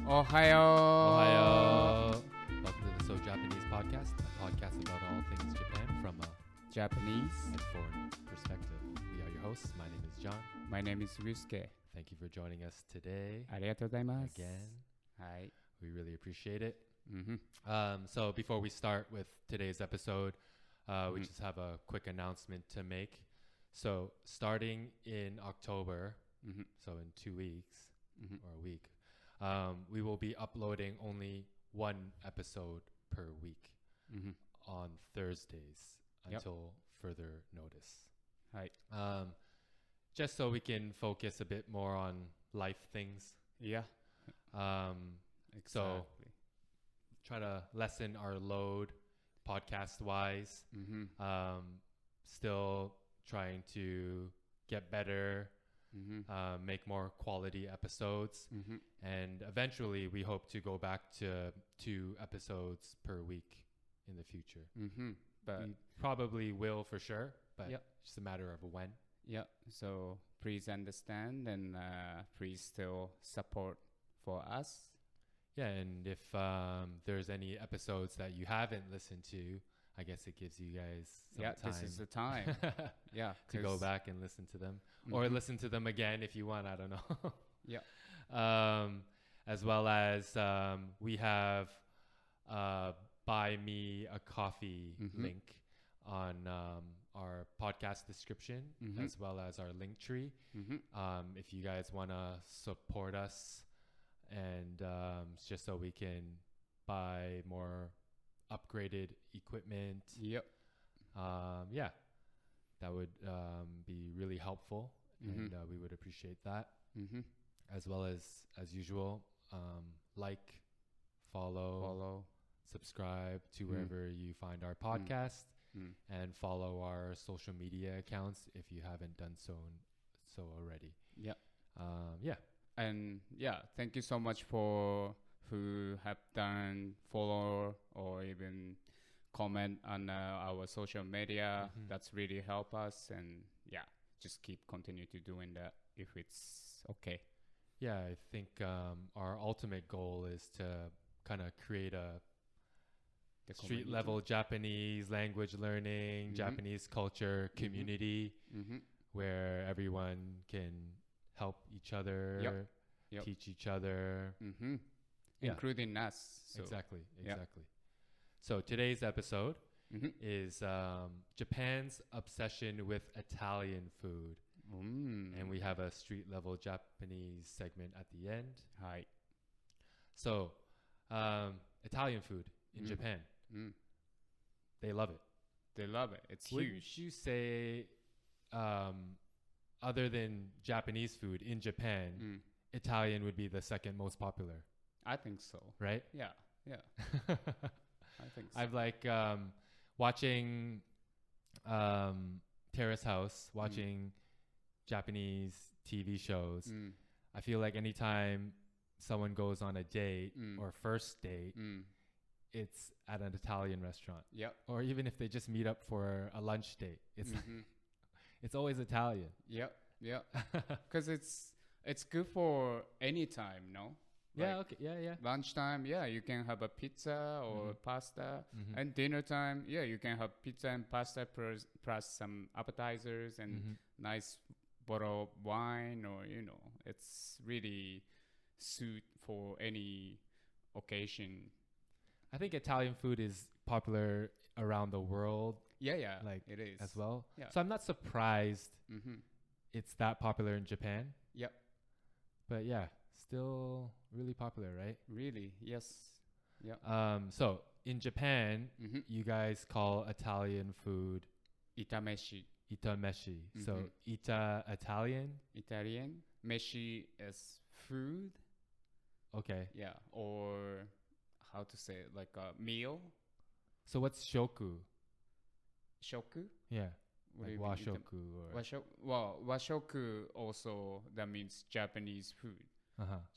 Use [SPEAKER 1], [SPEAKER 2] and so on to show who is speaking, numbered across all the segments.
[SPEAKER 1] おはよう。
[SPEAKER 2] Ohio! Welcome to the So Japanese podcast, a podcast about all things Japan from a
[SPEAKER 1] Japanese.
[SPEAKER 2] and foreign perspective. We are your hosts. My name is John.
[SPEAKER 1] My name is Ryusuke.
[SPEAKER 2] Thank you for joining us today
[SPEAKER 1] ありがとうございます。
[SPEAKER 2] again.
[SPEAKER 1] はい。
[SPEAKER 2] We really appreciate it.
[SPEAKER 1] Mm-hmm.
[SPEAKER 2] So before we start with today's episode, we just have a quick announcement to make. So starting in October, so in 2 weeks or a week, we will be uploading only one episode per week on Thursdays until further notice.
[SPEAKER 1] はい。
[SPEAKER 2] Just so we can focus a bit more on life things.
[SPEAKER 1] Yeah.
[SPEAKER 2] So
[SPEAKER 1] Exactly.
[SPEAKER 2] try to lessen our load podcast wise. Still trying to get better, make more quality episodes. And eventually we hope to go back to 2 episodes per week in the future.
[SPEAKER 1] But
[SPEAKER 2] We probably will for sure, but
[SPEAKER 1] Yep.
[SPEAKER 2] it's just a matter of when.
[SPEAKER 1] yeah, so please understand and please still support for us.
[SPEAKER 2] Yeah, and if there's any episodes that you haven't listened to, I guess it gives you guys some
[SPEAKER 1] Yeah,
[SPEAKER 2] time
[SPEAKER 1] this is the time. Yeah,
[SPEAKER 2] to go
[SPEAKER 1] 'cause-
[SPEAKER 2] back and listen to them, or listen to them again if you want. I don't know.
[SPEAKER 1] Yeah.
[SPEAKER 2] As well as we have buy me a coffee link on our podcast description, as well as our link tree. If you guys want to support us and just so we can buy more upgraded equipment,
[SPEAKER 1] Yep.
[SPEAKER 2] yeah, that would be really helpful, and we would appreciate that. As well as usual, like, follow, subscribe to wherever you find our podcast, and follow our social media accounts if you haven't done so already.
[SPEAKER 1] Yeah.
[SPEAKER 2] Yeah.
[SPEAKER 1] And yeah, thank you so much for who have done follow or even comment on our social media. That's really help us, and yeah, just continue to doing that if it's okay.
[SPEAKER 2] Yeah, I think our ultimate goal is to kind of create a
[SPEAKER 1] The
[SPEAKER 2] street
[SPEAKER 1] community.
[SPEAKER 2] level Japanese language learning, Japanese culture community where everyone can help each other,
[SPEAKER 1] Yep.
[SPEAKER 2] teach each other. Yeah.
[SPEAKER 1] Including us. So,
[SPEAKER 2] Exactly.
[SPEAKER 1] yeah.
[SPEAKER 2] So today's episode is Japan's obsession with Italian food. And we have a street level Japanese segment at the end.
[SPEAKER 1] はい。
[SPEAKER 2] So Italian food in Japan, they love it.
[SPEAKER 1] They love it. It's
[SPEAKER 2] Wouldn't
[SPEAKER 1] huge.
[SPEAKER 2] you say other than Japanese food in Japan, Italian would be the second most popular,
[SPEAKER 1] I think so.
[SPEAKER 2] right?
[SPEAKER 1] Yeah. Yeah. I think so.
[SPEAKER 2] I've like watching Terrace House, watching Japanese TV shows. I feel like anytime someone goes on a date or first date, it's at an Italian restaurant.
[SPEAKER 1] Yep.
[SPEAKER 2] Or even if they just meet up for a lunch date, it's it's always Italian.
[SPEAKER 1] Yep. Yep. Because it's good for any time, no?
[SPEAKER 2] Yeah,
[SPEAKER 1] Like,
[SPEAKER 2] okay. Yeah.
[SPEAKER 1] lunchtime, yeah, you can have a pizza or pasta. And dinner time, yeah, you can have pizza and pasta plus some appetizers and nice bottle of wine, or it's really suit for any occasion.
[SPEAKER 2] I think Italian food is popular around the world,
[SPEAKER 1] Yeah,
[SPEAKER 2] like
[SPEAKER 1] it is
[SPEAKER 2] as well.
[SPEAKER 1] Yeah.
[SPEAKER 2] So I'm not surprised it's that popular in Japan.
[SPEAKER 1] Yep.
[SPEAKER 2] But yeah, still really popular, right?
[SPEAKER 1] Really, yes. Yeah.
[SPEAKER 2] So in Japan, you guys call Italian food
[SPEAKER 1] Itameshi.
[SPEAKER 2] itameshi. So ita Italian.
[SPEAKER 1] Italian. Meshi is food.
[SPEAKER 2] Okay.
[SPEAKER 1] Yeah. Or how to say it, like a meal.
[SPEAKER 2] So what's shoku?
[SPEAKER 1] Shoku?
[SPEAKER 2] Yeah.
[SPEAKER 1] What do
[SPEAKER 2] Like
[SPEAKER 1] you mean,
[SPEAKER 2] washoku or
[SPEAKER 1] Well, washoku also, that means Japanese food.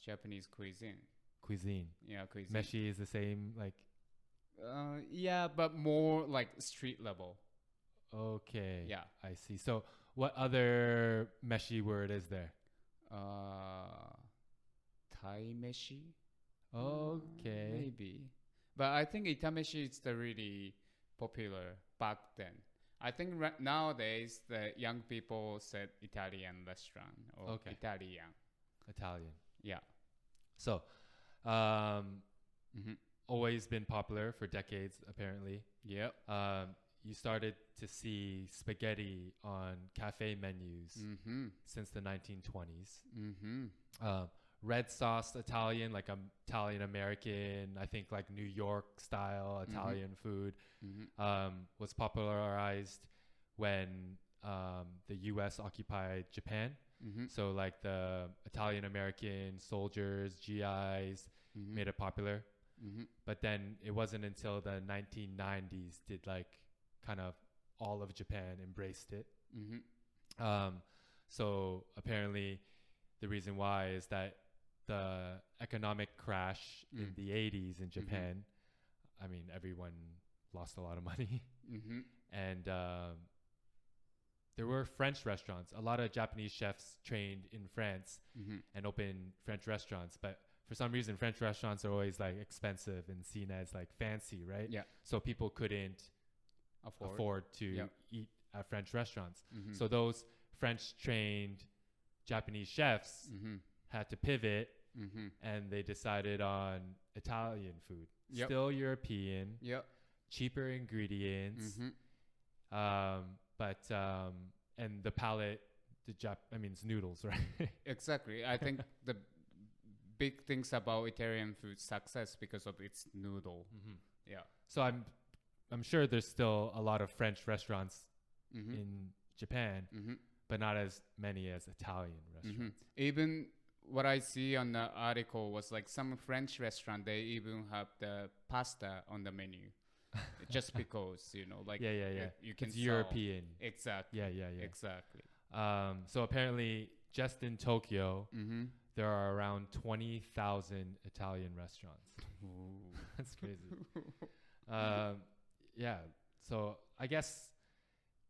[SPEAKER 1] Japanese cuisine.
[SPEAKER 2] cuisine.
[SPEAKER 1] Yeah, cuisine.
[SPEAKER 2] Meshi is the same, like
[SPEAKER 1] Yeah, but more like street level.
[SPEAKER 2] okay.
[SPEAKER 1] Yeah.
[SPEAKER 2] I see. So what other meshi word is there?
[SPEAKER 1] Thai meshi.
[SPEAKER 2] Okay.
[SPEAKER 1] Maybe. But I think itameshi is the really popular back then. I think nowadays the young people said Italian restaurant or Italian. Yeah.
[SPEAKER 2] So, always been popular for decades, apparently.
[SPEAKER 1] Yep.
[SPEAKER 2] You started to see spaghetti on cafe menus since the 1920s. Red sauce Italian, like Italian American, I think like New York style Italian food, was popularized when the U.S. occupied Japan. So like the Italian American soldiers, GIs, made it popular. But then it wasn't until the 1990s did like kind of all of Japan embraced it. So apparently the reason why is that the economic crash in the 80s in Japan, I mean, everyone lost a lot of money. And there were French restaurants. A lot of Japanese chefs trained in France and opened French restaurants. But for some reason, French restaurants are always like expensive and seen as like fancy, right?
[SPEAKER 1] Yeah.
[SPEAKER 2] So people couldn't afford to eat at French restaurants. So those French trained Japanese chefs had to pivot and they decided on Italian food. Still European, cheaper ingredients, but and the palate, I mean, it's noodles, right?
[SPEAKER 1] Exactly. I think the big things about Italian food success because of its noodle. Yeah.
[SPEAKER 2] So I'm sure there's still a lot of French restaurants in Japan, but not as many as Italian restaurants.
[SPEAKER 1] Even what I see on the article was like some French restaurant, they even have the pasta on the menu. Just because, you know, like you can
[SPEAKER 2] it's European.
[SPEAKER 1] Exactly.
[SPEAKER 2] Yeah.
[SPEAKER 1] Exactly.
[SPEAKER 2] So apparently just in Tokyo, there are around 20,000 Italian restaurants. That's crazy. Yeah. So I guess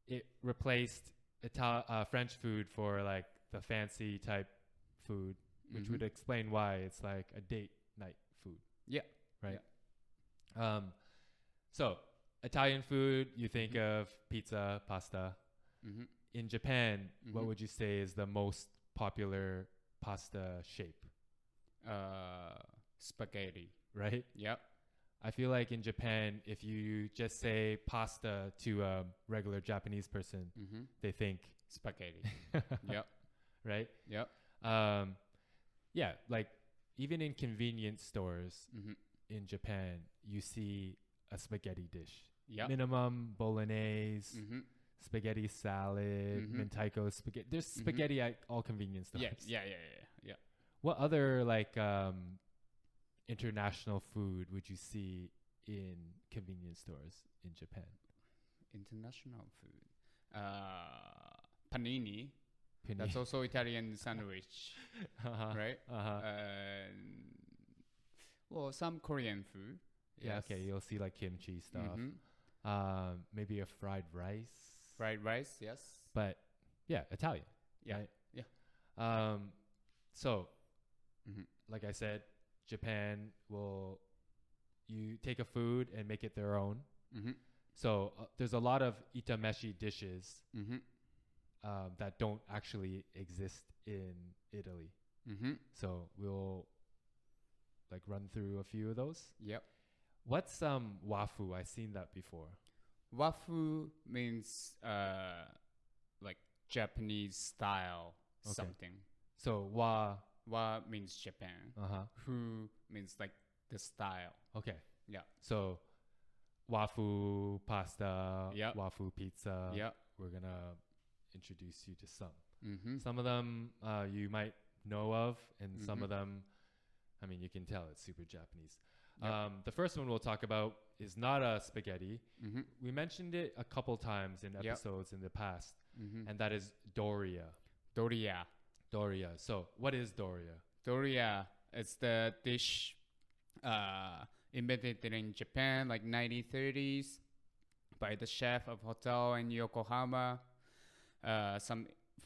[SPEAKER 2] it replaced French food for like the fancy type food, which would explain why it's like a date night food.
[SPEAKER 1] Yeah.
[SPEAKER 2] Right. Yeah. So Italian food, you think of pizza, pasta. In Japan, what would you say is the most popular pasta shape?
[SPEAKER 1] Spaghetti.
[SPEAKER 2] Right?
[SPEAKER 1] Yep.
[SPEAKER 2] I feel like in Japan, if you just say pasta to a regular Japanese person, they think
[SPEAKER 1] spaghetti. Yep.
[SPEAKER 2] Right?
[SPEAKER 1] Yep.
[SPEAKER 2] Yeah, like even in convenience stores in Japan, you see a spaghetti dish.
[SPEAKER 1] Yep.
[SPEAKER 2] Minimum bolognese, spaghetti salad, mentaiko spaghetti. There's spaghetti at all convenience stores.
[SPEAKER 1] Yeah.
[SPEAKER 2] What other like international food would you see in convenience stores in Japan?
[SPEAKER 1] International food. Panini. That's also Italian sandwich, right? Well, some Korean food.
[SPEAKER 2] Yeah, okay. You'll see like kimchi stuff. Maybe a fried rice.
[SPEAKER 1] Fried rice, yes.
[SPEAKER 2] But yeah, Italian.
[SPEAKER 1] Yeah,
[SPEAKER 2] right?
[SPEAKER 1] yeah.
[SPEAKER 2] So, like I said, Japan you take a food and make it their own. So there's a lot of itameshi dishes that don't actually exist in Italy. So we'll like run through a few of those.
[SPEAKER 1] Yep.
[SPEAKER 2] What's wafu? I've seen that before.
[SPEAKER 1] Wafu means like Japanese style something.
[SPEAKER 2] So
[SPEAKER 1] wa means Japan. Fu means like the style.
[SPEAKER 2] Okay.
[SPEAKER 1] Yeah.
[SPEAKER 2] So wafu pasta, wafu pizza.
[SPEAKER 1] Yeah.
[SPEAKER 2] We're gonna introduce you to some. Some of them you might know of, and some of them, I mean, you can tell it's super Japanese. Yep. The first one we'll talk about is not a spaghetti. We mentioned it a couple times in episodes in the past, and that is doria.
[SPEAKER 1] Doria.
[SPEAKER 2] So what is doria?
[SPEAKER 1] Doria is the dish invented in Japan like 1930s by the chef of hotel in Yokohama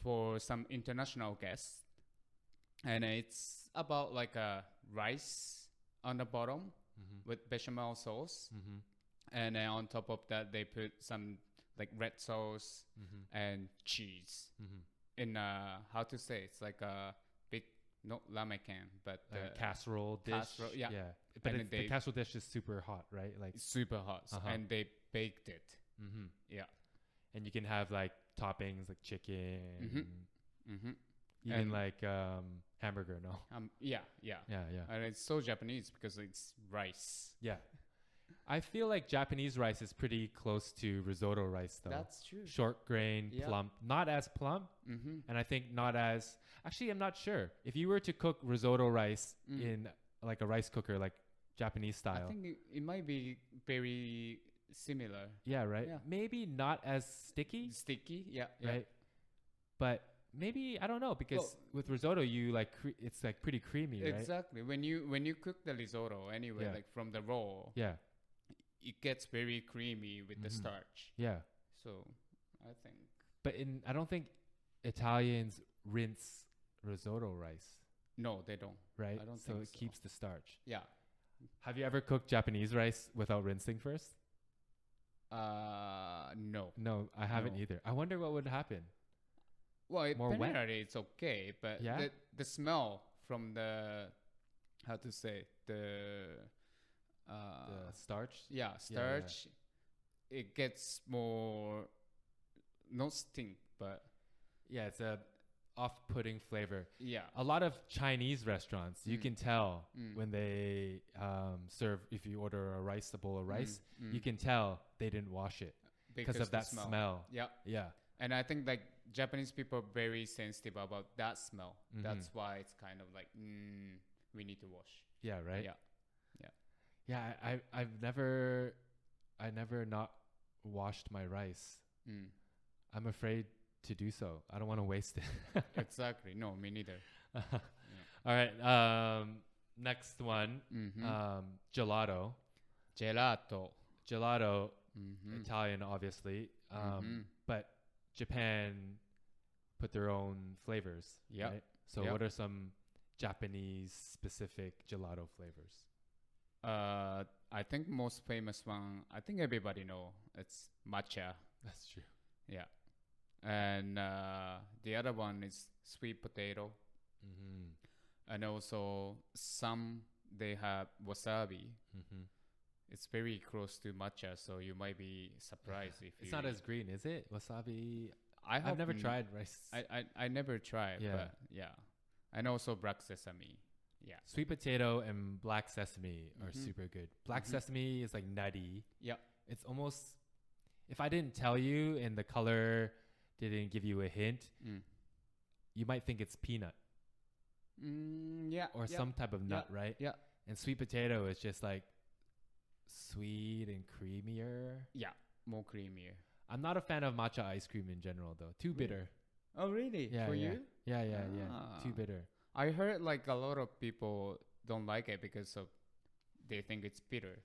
[SPEAKER 1] for some international guests. And it's about like a rice on the bottom with bechamel sauce, and then on top of that they put some like red sauce and cheese in how to say, it's like a big, not ramekin, but
[SPEAKER 2] casserole dish.
[SPEAKER 1] Yeah.
[SPEAKER 2] But the casserole dish is super hot, right? Like
[SPEAKER 1] super hot, and they baked it. Yeah.
[SPEAKER 2] And you can have like toppings like chicken, even
[SPEAKER 1] and
[SPEAKER 2] like hamburger. No.
[SPEAKER 1] Yeah.
[SPEAKER 2] Yeah.
[SPEAKER 1] And it's so Japanese because it's rice.
[SPEAKER 2] Yeah. I feel like Japanese rice is pretty close to risotto rice, though.
[SPEAKER 1] That's true.
[SPEAKER 2] Short grain, plump, not as plump, and I think not as. Actually, I'm not sure if you were to cook risotto rice in like a rice cooker, like Japanese style.
[SPEAKER 1] I think it might be very similar.
[SPEAKER 2] Yeah, right.
[SPEAKER 1] Yeah.
[SPEAKER 2] Maybe not as sticky.
[SPEAKER 1] Yeah.
[SPEAKER 2] Right. But maybe I don't know, because with risotto you like it's like pretty creamy, right?
[SPEAKER 1] Exactly. When you cook the risotto anyway, like from the raw, it gets very creamy with the starch.
[SPEAKER 2] Yeah.
[SPEAKER 1] So I think.
[SPEAKER 2] But I don't think Italians rinse risotto rice.
[SPEAKER 1] No, they don't.
[SPEAKER 2] Right.
[SPEAKER 1] I don't
[SPEAKER 2] so
[SPEAKER 1] think
[SPEAKER 2] it keeps the starch.
[SPEAKER 1] Yeah.
[SPEAKER 2] Have you ever cooked Japanese rice without rinsing first?
[SPEAKER 1] No.
[SPEAKER 2] No, I haven't either. I wonder what would happen.
[SPEAKER 1] Well,
[SPEAKER 2] More wet?
[SPEAKER 1] generally it's okay, but the smell from the, how to say, the
[SPEAKER 2] starch?
[SPEAKER 1] Yeah, starch. Yeah. It gets more, not stink, but
[SPEAKER 2] it's a off-putting flavor.
[SPEAKER 1] Yeah.
[SPEAKER 2] A lot of Chinese restaurants, you can tell when they serve, if you order a bowl of rice, you can tell they didn't wash it because of that smell. Yeah.
[SPEAKER 1] And I think like Japanese people are very sensitive about that smell. That's why it's kind of like, we need to wash.
[SPEAKER 2] Yeah, right?
[SPEAKER 1] Yeah.
[SPEAKER 2] I've never not washed my rice. I'm afraid to do so. I don't want to waste it.
[SPEAKER 1] Exactly. No, me neither.
[SPEAKER 2] All right. Next one. Gelato. Italian, obviously. But Japan put their own flavors.
[SPEAKER 1] Yeah.
[SPEAKER 2] Right? So what are some Japanese specific gelato flavors?
[SPEAKER 1] I think most famous one, I think everybody know, it's matcha.
[SPEAKER 2] That's true.
[SPEAKER 1] Yeah. And the other one is sweet potato. And also some, they have wasabi. It's very close to matcha, so you might be surprised if
[SPEAKER 2] it's not as green, is it? Wasabi.
[SPEAKER 1] I've
[SPEAKER 2] never tried rice.
[SPEAKER 1] I never tried, but yeah. And also black sesame. Yeah.
[SPEAKER 2] Sweet potato and black sesame are super good. Black sesame is like nutty.
[SPEAKER 1] Yeah.
[SPEAKER 2] It's almost, if I didn't tell you and the color didn't give you a hint, you might think it's peanut.
[SPEAKER 1] Yeah.
[SPEAKER 2] Or some type of nut, right?
[SPEAKER 1] Yeah.
[SPEAKER 2] And sweet potato is just like sweet and creamier.
[SPEAKER 1] Yeah. More creamier.
[SPEAKER 2] I'm not a fan of matcha ice cream in general, though. Too bitter.
[SPEAKER 1] Oh, really?
[SPEAKER 2] Yeah,
[SPEAKER 1] For you?
[SPEAKER 2] Yeah. Too bitter.
[SPEAKER 1] I heard like a lot of people don't like it because of they think it's bitter.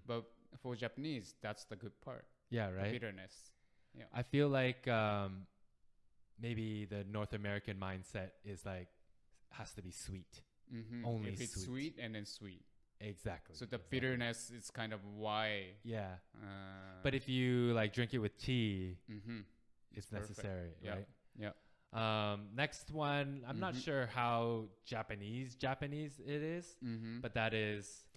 [SPEAKER 1] But for Japanese, that's the good part.
[SPEAKER 2] Yeah, right?
[SPEAKER 1] The bitterness. Yeah.
[SPEAKER 2] I feel like maybe the North American mindset is like, has to be sweet. Only
[SPEAKER 1] if it's sweet and then sweet.
[SPEAKER 2] Exactly.
[SPEAKER 1] So the bitterness is kind of why.
[SPEAKER 2] Yeah. But if you like drink it with tea, it's necessary, right?
[SPEAKER 1] Yeah.
[SPEAKER 2] Next one, I'm not sure how Japanese it is, but that is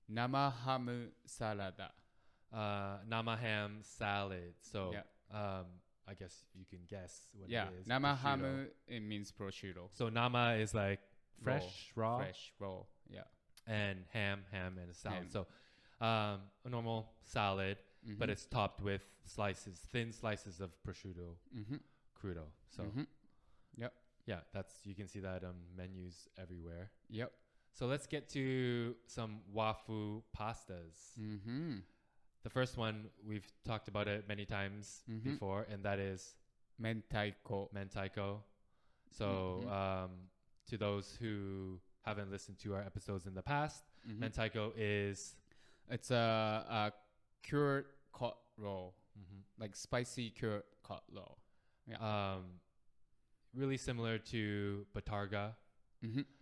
[SPEAKER 1] nama hamu salada.
[SPEAKER 2] Nama ham salad. So I guess you can guess what it is.
[SPEAKER 1] Nama hamu, it means prosciutto.
[SPEAKER 2] So nama is like fresh, raw.
[SPEAKER 1] Yeah.
[SPEAKER 2] And ham and a salad. So a normal salad, but it's topped with thin slices of prosciutto, crudo. So you can see that on menus everywhere.
[SPEAKER 1] Yep.
[SPEAKER 2] So let's get to some wafu pastas. The first one, we've talked about it many times before, and that is mentaiko. So to those who haven't listened to our episodes in the past, mentaiko is...
[SPEAKER 1] It's a cured cod roll, like spicy cured cod roll.
[SPEAKER 2] Yeah. Really similar to batarga.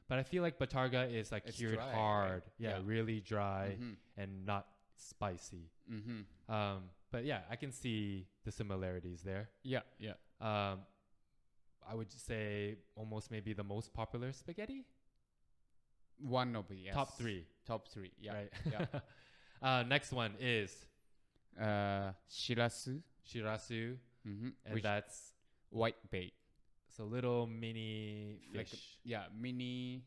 [SPEAKER 2] But I feel like Batarga is like
[SPEAKER 1] It's
[SPEAKER 2] cured
[SPEAKER 1] dry,
[SPEAKER 2] hard.
[SPEAKER 1] right?
[SPEAKER 2] Yeah,
[SPEAKER 1] Yeah.
[SPEAKER 2] really dry
[SPEAKER 1] Mm-hmm.
[SPEAKER 2] and not spicy.
[SPEAKER 1] Mm-hmm.
[SPEAKER 2] But yeah, I can see the similarities there.
[SPEAKER 1] Yeah, yeah.
[SPEAKER 2] I would say almost maybe the most popular spaghetti.
[SPEAKER 1] One of it, yes.
[SPEAKER 2] Top three.
[SPEAKER 1] Top three, yeah.
[SPEAKER 2] Right.
[SPEAKER 1] Yeah.
[SPEAKER 2] Next one is
[SPEAKER 1] Shirasu.
[SPEAKER 2] shirasu,
[SPEAKER 1] Mm-hmm.
[SPEAKER 2] and that's
[SPEAKER 1] white bait.
[SPEAKER 2] so little mini fish,
[SPEAKER 1] Mini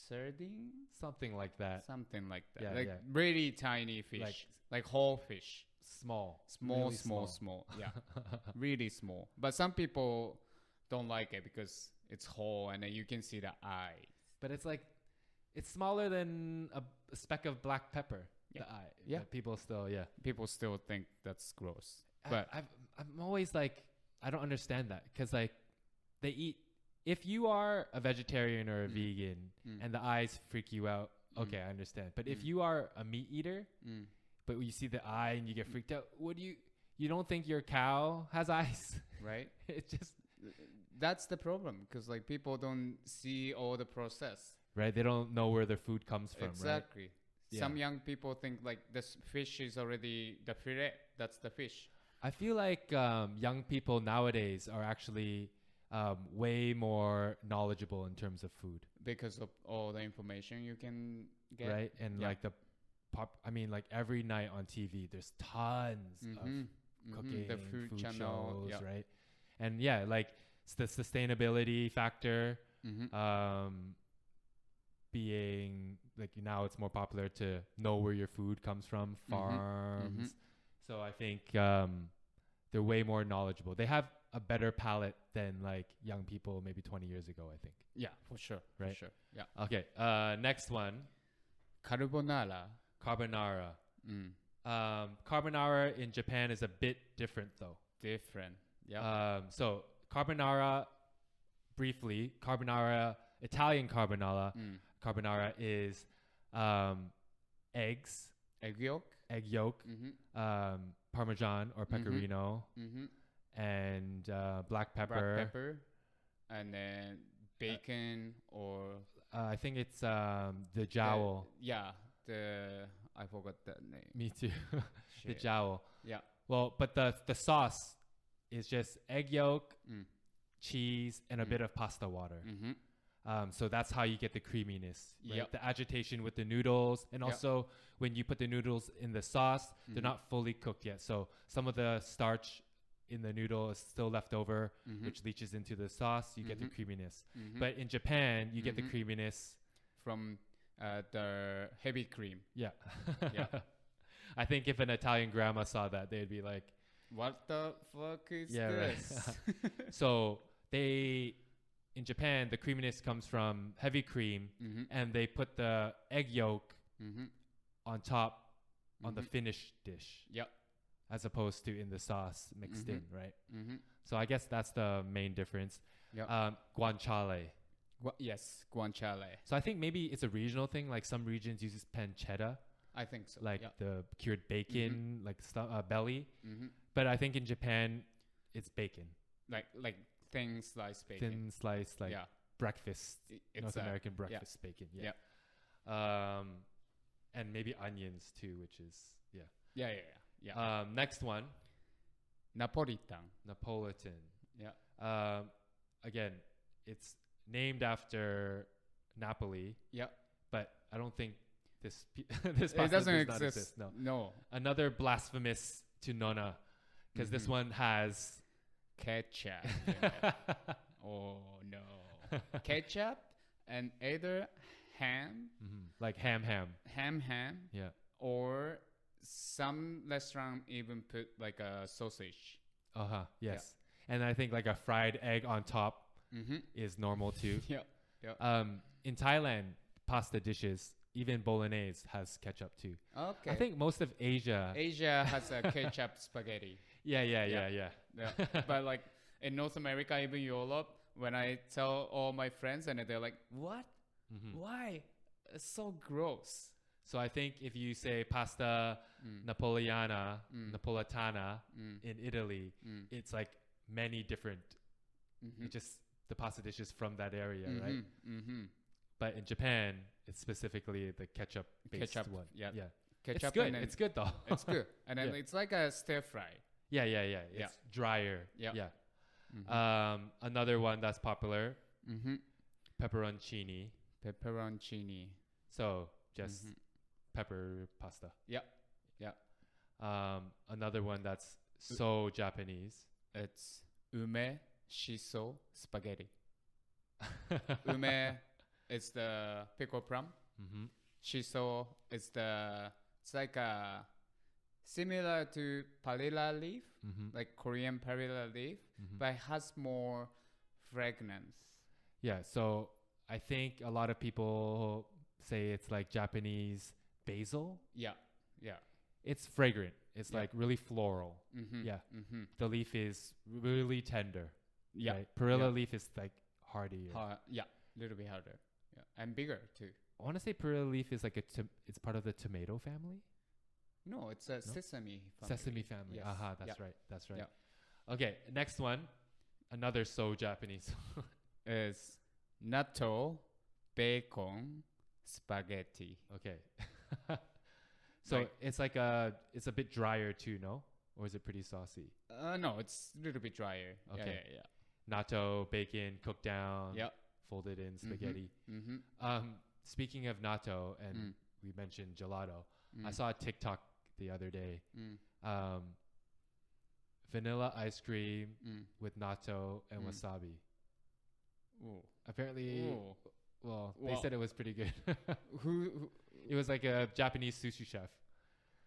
[SPEAKER 1] sardine?
[SPEAKER 2] something like that.
[SPEAKER 1] Something like that.
[SPEAKER 2] Yeah,
[SPEAKER 1] like
[SPEAKER 2] yeah.
[SPEAKER 1] really tiny fish. Like whole fish.
[SPEAKER 2] Small,
[SPEAKER 1] Small.
[SPEAKER 2] really
[SPEAKER 1] Yeah. Really small. But some people don't like it because it's whole and then you can see the eye.
[SPEAKER 2] But it's like it's smaller than a speck of black pepper.
[SPEAKER 1] Yeah.
[SPEAKER 2] The eye.
[SPEAKER 1] Yeah.
[SPEAKER 2] But people still,
[SPEAKER 1] People still think that's gross. But
[SPEAKER 2] I'm always like, I don't understand that because like they eat. If you are a vegetarian or a vegan and the eyes freak you out, okay, I understand. But if you are a meat eater, but you see the eye and you get freaked out, you don't think your cow has eyes,
[SPEAKER 1] right?
[SPEAKER 2] It's just
[SPEAKER 1] that's the problem because like people don't see all the process.
[SPEAKER 2] Right, they don't know where their food comes from.
[SPEAKER 1] Exactly.
[SPEAKER 2] Right?
[SPEAKER 1] Some young people think like this fish is already the fillet. That's the fish.
[SPEAKER 2] I feel like young people nowadays are actually way more knowledgeable in terms of food
[SPEAKER 1] because of all the information you can get.
[SPEAKER 2] right? And like like every night on TV, there's tons of cooking,
[SPEAKER 1] the food channel,
[SPEAKER 2] shows, right? And yeah, like it's the sustainability factor. Being like now it's more popular to know where your food comes from, farms. So I think they're way more knowledgeable. They have a better palate than like young people maybe 20 years ago, I think.
[SPEAKER 1] Yeah, for sure.
[SPEAKER 2] Right?
[SPEAKER 1] For sure. Yeah.
[SPEAKER 2] Okay, next one.
[SPEAKER 1] Carbonara.
[SPEAKER 2] Carbonara. Carbonara in Japan is a bit different though.
[SPEAKER 1] Different. Yeah.
[SPEAKER 2] So carbonara, briefly, Italian carbonara. Carbonara is eggs, egg yolk, Parmesan or pecorino, and black pepper,
[SPEAKER 1] and then bacon or
[SPEAKER 2] I think it's the jowl.
[SPEAKER 1] I forgot that name.
[SPEAKER 2] Me too. The jowl.
[SPEAKER 1] Yeah.
[SPEAKER 2] Well, but the sauce is just egg yolk, cheese, and a bit of pasta water. So that's how you get the creaminess, right? The agitation with the noodles. And also when you put the noodles in the sauce, they're not fully cooked yet. So some of the starch in the noodle is still left over, which leaches into the sauce. You get the creaminess. But in Japan, you get the creaminess
[SPEAKER 1] from the heavy cream.
[SPEAKER 2] Yeah. I think if an Italian grandma saw that, they'd be like,
[SPEAKER 1] what the fuck is this?
[SPEAKER 2] Right. So in Japan, the creaminess comes from heavy cream, and they put the egg yolk on top on the finished dish.
[SPEAKER 1] Yep.
[SPEAKER 2] As opposed to in the sauce mixed in, right? So I guess that's the main difference.
[SPEAKER 1] Yep.
[SPEAKER 2] Guanciale.
[SPEAKER 1] Yes, guanciale.
[SPEAKER 2] So I think maybe it's a regional thing. Like some regions use pancetta.
[SPEAKER 1] I think so.
[SPEAKER 2] Like the cured bacon, like belly. But I think in Japan, it's bacon.
[SPEAKER 1] Like thin sliced bacon.
[SPEAKER 2] Thin sliced, like breakfast, North American breakfast bacon. Yeah. And maybe onions too, which is,
[SPEAKER 1] Yeah.
[SPEAKER 2] Next one.
[SPEAKER 1] Napolitan.
[SPEAKER 2] Yeah. Again, it's named after Napoli.
[SPEAKER 1] Yeah.
[SPEAKER 2] But I don't think this
[SPEAKER 1] it doesn't exist.
[SPEAKER 2] No. Another blasphemous to Nona, because this one has
[SPEAKER 1] ketchup. Oh no. Ketchup and either ham.
[SPEAKER 2] Like ham.
[SPEAKER 1] Ham.
[SPEAKER 2] Yeah.
[SPEAKER 1] Or some restaurant even put like a sausage.
[SPEAKER 2] Yes. Yeah. And I think like a fried egg on top is normal too.
[SPEAKER 1] Yeah.
[SPEAKER 2] In Thailand, pasta dishes, even bolognese has ketchup too.
[SPEAKER 1] Okay.
[SPEAKER 2] I think most of Asia
[SPEAKER 1] has a ketchup spaghetti.
[SPEAKER 2] Yeah.
[SPEAKER 1] But like in North America, even Europe, when I tell all my friends and they're like, what? Why? It's so gross.
[SPEAKER 2] So I think if you say pasta Napoletana in Italy, it's like many different, it's just the pasta dishes from that area, right? but in Japan, it's specifically the ketchup-based one.
[SPEAKER 1] Yeah.
[SPEAKER 2] Ketchup.
[SPEAKER 1] Ketchup.
[SPEAKER 2] It's good though.
[SPEAKER 1] It's good. And then
[SPEAKER 2] Yeah.
[SPEAKER 1] it's like a stir fry.
[SPEAKER 2] Yeah.
[SPEAKER 1] Yeah.
[SPEAKER 2] It's drier.
[SPEAKER 1] Yeah.
[SPEAKER 2] Another one that's popular,
[SPEAKER 1] Mm-hmm.
[SPEAKER 2] pepperoncini.
[SPEAKER 1] Pepperoncini.
[SPEAKER 2] So just pepper pasta.
[SPEAKER 1] Yeah.
[SPEAKER 2] Another one that's so Japanese.
[SPEAKER 1] It's ume shiso spaghetti. Ume is the pickled plum.
[SPEAKER 2] Mm-hmm.
[SPEAKER 1] Shiso is it's like similar to perilla leaf, like Korean perilla leaf, but it has more fragrance.
[SPEAKER 2] Yeah, so I think a lot of people say it's like Japanese basil.
[SPEAKER 1] Yeah.
[SPEAKER 2] It's fragrant. It's
[SPEAKER 1] Yeah.
[SPEAKER 2] like really floral.
[SPEAKER 1] Mm-hmm.
[SPEAKER 2] Yeah.
[SPEAKER 1] Mm-hmm.
[SPEAKER 2] The leaf is really tender.
[SPEAKER 1] Yeah.
[SPEAKER 2] Right? Perilla
[SPEAKER 1] Yeah.
[SPEAKER 2] leaf is like hardier.
[SPEAKER 1] Yeah, a little bit harder. Yeah, and bigger too.
[SPEAKER 2] I want to say perilla leaf is like it's part of the tomato family.
[SPEAKER 1] No, it's a sesame family.
[SPEAKER 2] Sesame family.
[SPEAKER 1] Yes.
[SPEAKER 2] Aha,
[SPEAKER 1] Yeah.
[SPEAKER 2] that's right.
[SPEAKER 1] Yeah.
[SPEAKER 2] Okay, next one. Another so Japanese.
[SPEAKER 1] Is natto, bacon, spaghetti.
[SPEAKER 2] Okay. So
[SPEAKER 1] Right.
[SPEAKER 2] it's like it's a bit drier too, no? Or is it pretty saucy?
[SPEAKER 1] No, it's a little bit drier.
[SPEAKER 2] Okay.
[SPEAKER 1] Yeah.
[SPEAKER 2] Natto, bacon, cooked down,
[SPEAKER 1] Yeah.
[SPEAKER 2] folded in spaghetti.
[SPEAKER 1] Mm-hmm.
[SPEAKER 2] Speaking of natto, and we mentioned gelato, I saw a TikTok the other day. Vanilla ice cream with natto and wasabi.
[SPEAKER 1] Ooh.
[SPEAKER 2] Apparently,
[SPEAKER 1] Ooh.
[SPEAKER 2] well, they
[SPEAKER 1] Wow.
[SPEAKER 2] said it was pretty good.
[SPEAKER 1] Who?
[SPEAKER 2] It was like a Japanese sushi chef.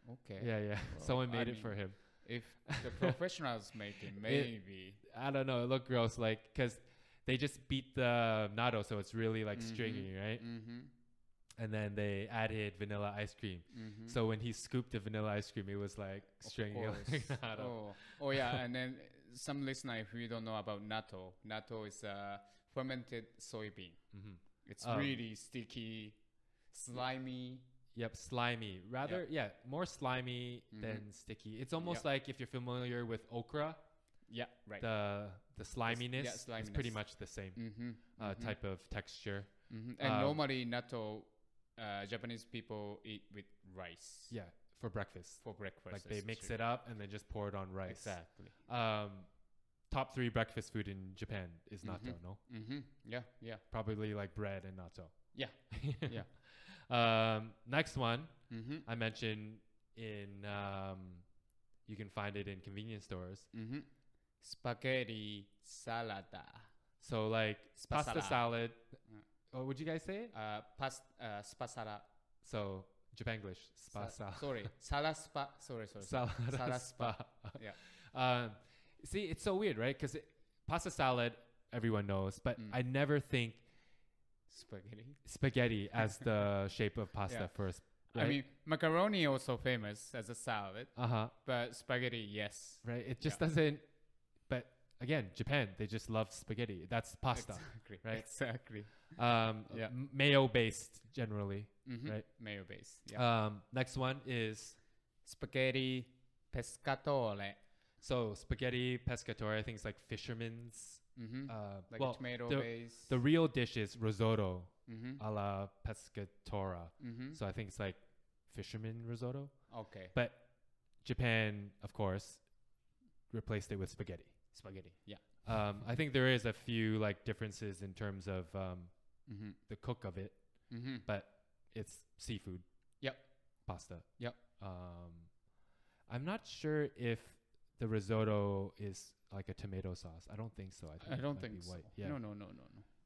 [SPEAKER 1] Okay.
[SPEAKER 2] Yeah.
[SPEAKER 1] Well,
[SPEAKER 2] Someone made
[SPEAKER 1] I
[SPEAKER 2] it
[SPEAKER 1] mean,
[SPEAKER 2] for him.
[SPEAKER 1] If the professionals make it, maybe.
[SPEAKER 2] I don't know. It looked gross, like, because they just beat the natto, so it's really like stringy, right?
[SPEAKER 1] Mm-hmm.
[SPEAKER 2] And then they added vanilla ice cream.
[SPEAKER 1] Mm-hmm.
[SPEAKER 2] So when he scooped the vanilla ice cream, it was like stringy. Like natto.
[SPEAKER 1] Oh yeah, and then some listener, if you don't know about natto is a fermented soybean.
[SPEAKER 2] Mm-hmm.
[SPEAKER 1] It's really sticky, slimy.
[SPEAKER 2] Yep, slimy. Rather, more slimy than sticky. It's almost like if you're familiar with okra.
[SPEAKER 1] Yeah, right.
[SPEAKER 2] The sliminess,
[SPEAKER 1] sliminess.
[SPEAKER 2] is pretty much the same type of texture.
[SPEAKER 1] And normally natto, Japanese people eat with rice.
[SPEAKER 2] Yeah, for breakfast. Like they mix it up and then just pour it on rice.
[SPEAKER 1] Exactly.
[SPEAKER 2] Top 3 breakfast food in Japan is natto, no?
[SPEAKER 1] Mm-hmm. Yeah.
[SPEAKER 2] Probably like bread and natto.
[SPEAKER 1] Yeah.
[SPEAKER 2] Next one,
[SPEAKER 1] Mm-hmm.
[SPEAKER 2] I mentioned in, you can find it in convenience stores.
[SPEAKER 1] Mm-hmm. Spaghetti salada.
[SPEAKER 2] So like pasta
[SPEAKER 1] Spasala.
[SPEAKER 2] salad. What would you guys say it?
[SPEAKER 1] Spasala.
[SPEAKER 2] So Japanglish.
[SPEAKER 1] Sorry. Salaspa. Sorry.
[SPEAKER 2] Salaspa.
[SPEAKER 1] Yeah.
[SPEAKER 2] See, it's so weird, right? Because pasta salad, everyone knows, but I never think spaghetti as the shape of pasta first. Right?
[SPEAKER 1] I mean, macaroni also famous as a salad, but spaghetti, yes.
[SPEAKER 2] Right? It just doesn't. But again, Japan, they just love spaghetti. That's pasta.
[SPEAKER 1] Exactly.
[SPEAKER 2] Right?
[SPEAKER 1] Exactly.
[SPEAKER 2] Mayo based generally, right?
[SPEAKER 1] Mayo based. Yeah.
[SPEAKER 2] Next one is
[SPEAKER 1] Spaghetti pescatore.
[SPEAKER 2] so spaghetti pescatore. I think it's like fisherman's.
[SPEAKER 1] Like tomato based.
[SPEAKER 2] The real dish is risotto alla pescatora. So I think it's like fisherman risotto.
[SPEAKER 1] Okay.
[SPEAKER 2] But Japan, of course, replaced it with spaghetti.
[SPEAKER 1] Yeah.
[SPEAKER 2] I think there is a few like differences in terms of the cook of it, but it's seafood.
[SPEAKER 1] Yep.
[SPEAKER 2] Pasta.
[SPEAKER 1] Yep.
[SPEAKER 2] I'm not sure if the risotto is like a tomato sauce. I don't think so.
[SPEAKER 1] I don't think so.
[SPEAKER 2] White. Yeah.
[SPEAKER 1] No.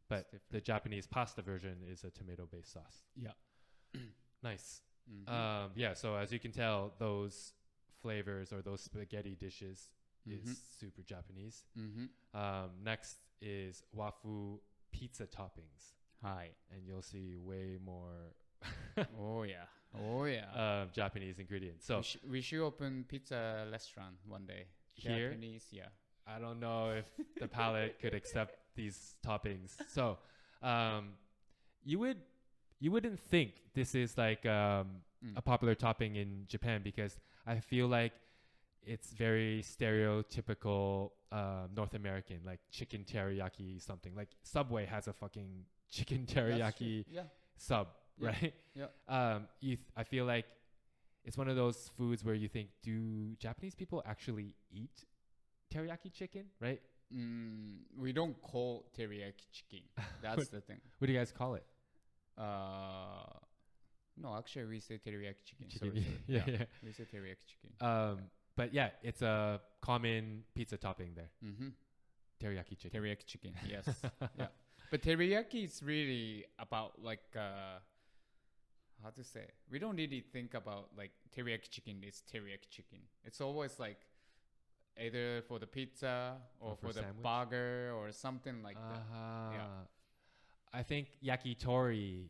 [SPEAKER 2] But the Japanese pasta version is a tomato-based sauce.
[SPEAKER 1] Yeah.
[SPEAKER 2] Nice. So as you can tell, those flavors or those spaghetti dishes is super Japanese. Next is wafu pizza toppings.
[SPEAKER 1] Hi.
[SPEAKER 2] And you'll see way more
[SPEAKER 1] Oh yeah.
[SPEAKER 2] Japanese ingredients. So
[SPEAKER 1] we should open pizza restaurant one day.
[SPEAKER 2] Here?
[SPEAKER 1] Japanese, yeah.
[SPEAKER 2] I don't know if the palate could accept these toppings. So you wouldn't think this is like a popular topping in Japan, because I feel like it's very stereotypical North American, like chicken teriyaki something. Like Subway has a fucking chicken teriyaki sub, right?
[SPEAKER 1] Yeah.
[SPEAKER 2] I feel like it's one of those foods where you think, do Japanese people actually eat teriyaki chicken, right?
[SPEAKER 1] We don't call teriyaki chicken. That's the thing.
[SPEAKER 2] What do you guys call it?
[SPEAKER 1] No, actually we say teriyaki chicken.
[SPEAKER 2] Chicken.
[SPEAKER 1] Sorry.
[SPEAKER 2] Yeah.
[SPEAKER 1] We say teriyaki chicken.
[SPEAKER 2] But yeah, it's a common pizza topping there. Teriyaki chicken.
[SPEAKER 1] Teriyaki chicken, yes. Yeah. But teriyaki is really about like, how to say? We don't really think about like teriyaki chicken is teriyaki chicken. It's always like either for the pizza or for the
[SPEAKER 2] sandwich?
[SPEAKER 1] burger or something like that. Yeah.
[SPEAKER 2] I think yakitori.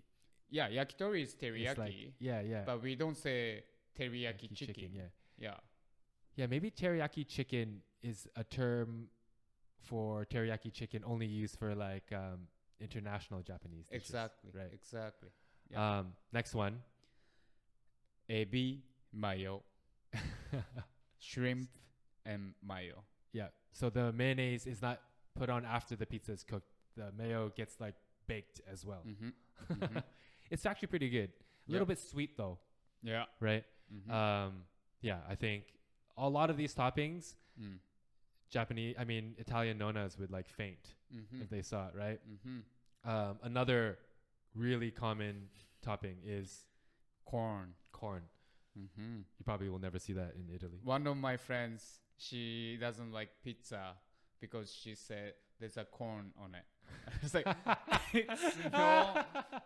[SPEAKER 1] Yeah, yakitori is teriyaki.
[SPEAKER 2] Like, yeah.
[SPEAKER 1] But we don't say teriyaki chicken. Yeah.
[SPEAKER 2] Yeah, maybe teriyaki chicken is a term for teriyaki chicken only used for like international Japanese dishes.
[SPEAKER 1] Exactly.
[SPEAKER 2] Right.
[SPEAKER 1] Exactly. Yeah.
[SPEAKER 2] Next one.
[SPEAKER 1] Ebi, mayo, shrimp, and mayo.
[SPEAKER 2] Yeah. So the mayonnaise is not put on after the pizza is cooked. The mayo gets like baked as well. It's actually pretty good. A little bit sweet though.
[SPEAKER 1] Yeah.
[SPEAKER 2] Right. Yeah, I think a lot of these toppings, Italian nonas would like faint if they saw it, right? Another really common topping is
[SPEAKER 1] corn.
[SPEAKER 2] You probably will never see that in Italy.
[SPEAKER 1] One of my friends, she doesn't like pizza because she said there's a corn on it. It's like,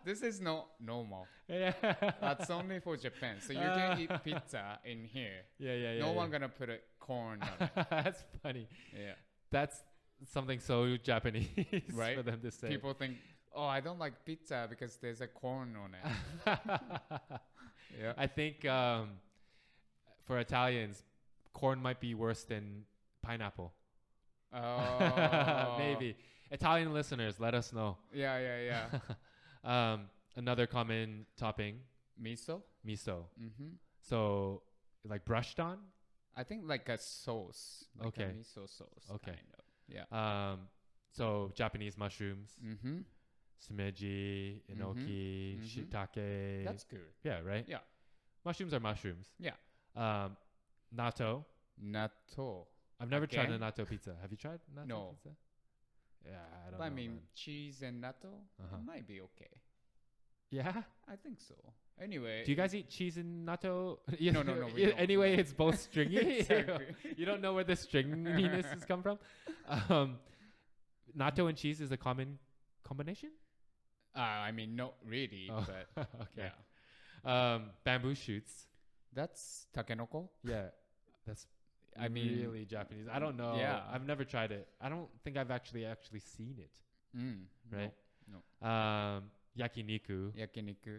[SPEAKER 1] this is not normal. That's only for Japan. So you can eat pizza in here. No one gonna put a corn on it.
[SPEAKER 2] That's funny.
[SPEAKER 1] Yeah.
[SPEAKER 2] That's something so Japanese,
[SPEAKER 1] right?
[SPEAKER 2] For them to say.
[SPEAKER 1] People think, oh, I don't like pizza because there's a corn on it. Yeah.
[SPEAKER 2] I think for Italians, corn might be worse than pineapple.
[SPEAKER 1] Oh.
[SPEAKER 2] Maybe. Italian listeners, let us know.
[SPEAKER 1] Yeah.
[SPEAKER 2] Another common topping.
[SPEAKER 1] Miso.
[SPEAKER 2] So, like brushed on?
[SPEAKER 1] I think like a sauce. Like a miso sauce.
[SPEAKER 2] Okay.
[SPEAKER 1] Kind of. Yeah.
[SPEAKER 2] So Japanese mushrooms. Shimeji, enoki, shiitake.
[SPEAKER 1] That's good.
[SPEAKER 2] Yeah, right?
[SPEAKER 1] Yeah.
[SPEAKER 2] Mushrooms are mushrooms.
[SPEAKER 1] Yeah.
[SPEAKER 2] Natto. I've never tried a natto pizza. Have you tried natto pizza? Yeah, I don't know.
[SPEAKER 1] I mean, cheese and natto might be okay.
[SPEAKER 2] Yeah?
[SPEAKER 1] I think so. Anyway.
[SPEAKER 2] Do you guys eat cheese and natto?
[SPEAKER 1] No. We don't.
[SPEAKER 2] Anyway, it's both stringy.
[SPEAKER 1] Exactly.
[SPEAKER 2] You don't know where the stringiness has come from? Natto and cheese is a common combination?
[SPEAKER 1] I mean, not really, but
[SPEAKER 2] okay.
[SPEAKER 1] Yeah.
[SPEAKER 2] Bamboo shoots.
[SPEAKER 1] That's takenoko?
[SPEAKER 2] Yeah. That's really Japanese. I don't know.
[SPEAKER 1] Yeah.
[SPEAKER 2] I've never tried it. I don't think I've actually seen it. Right?
[SPEAKER 1] No.
[SPEAKER 2] Yakiniku,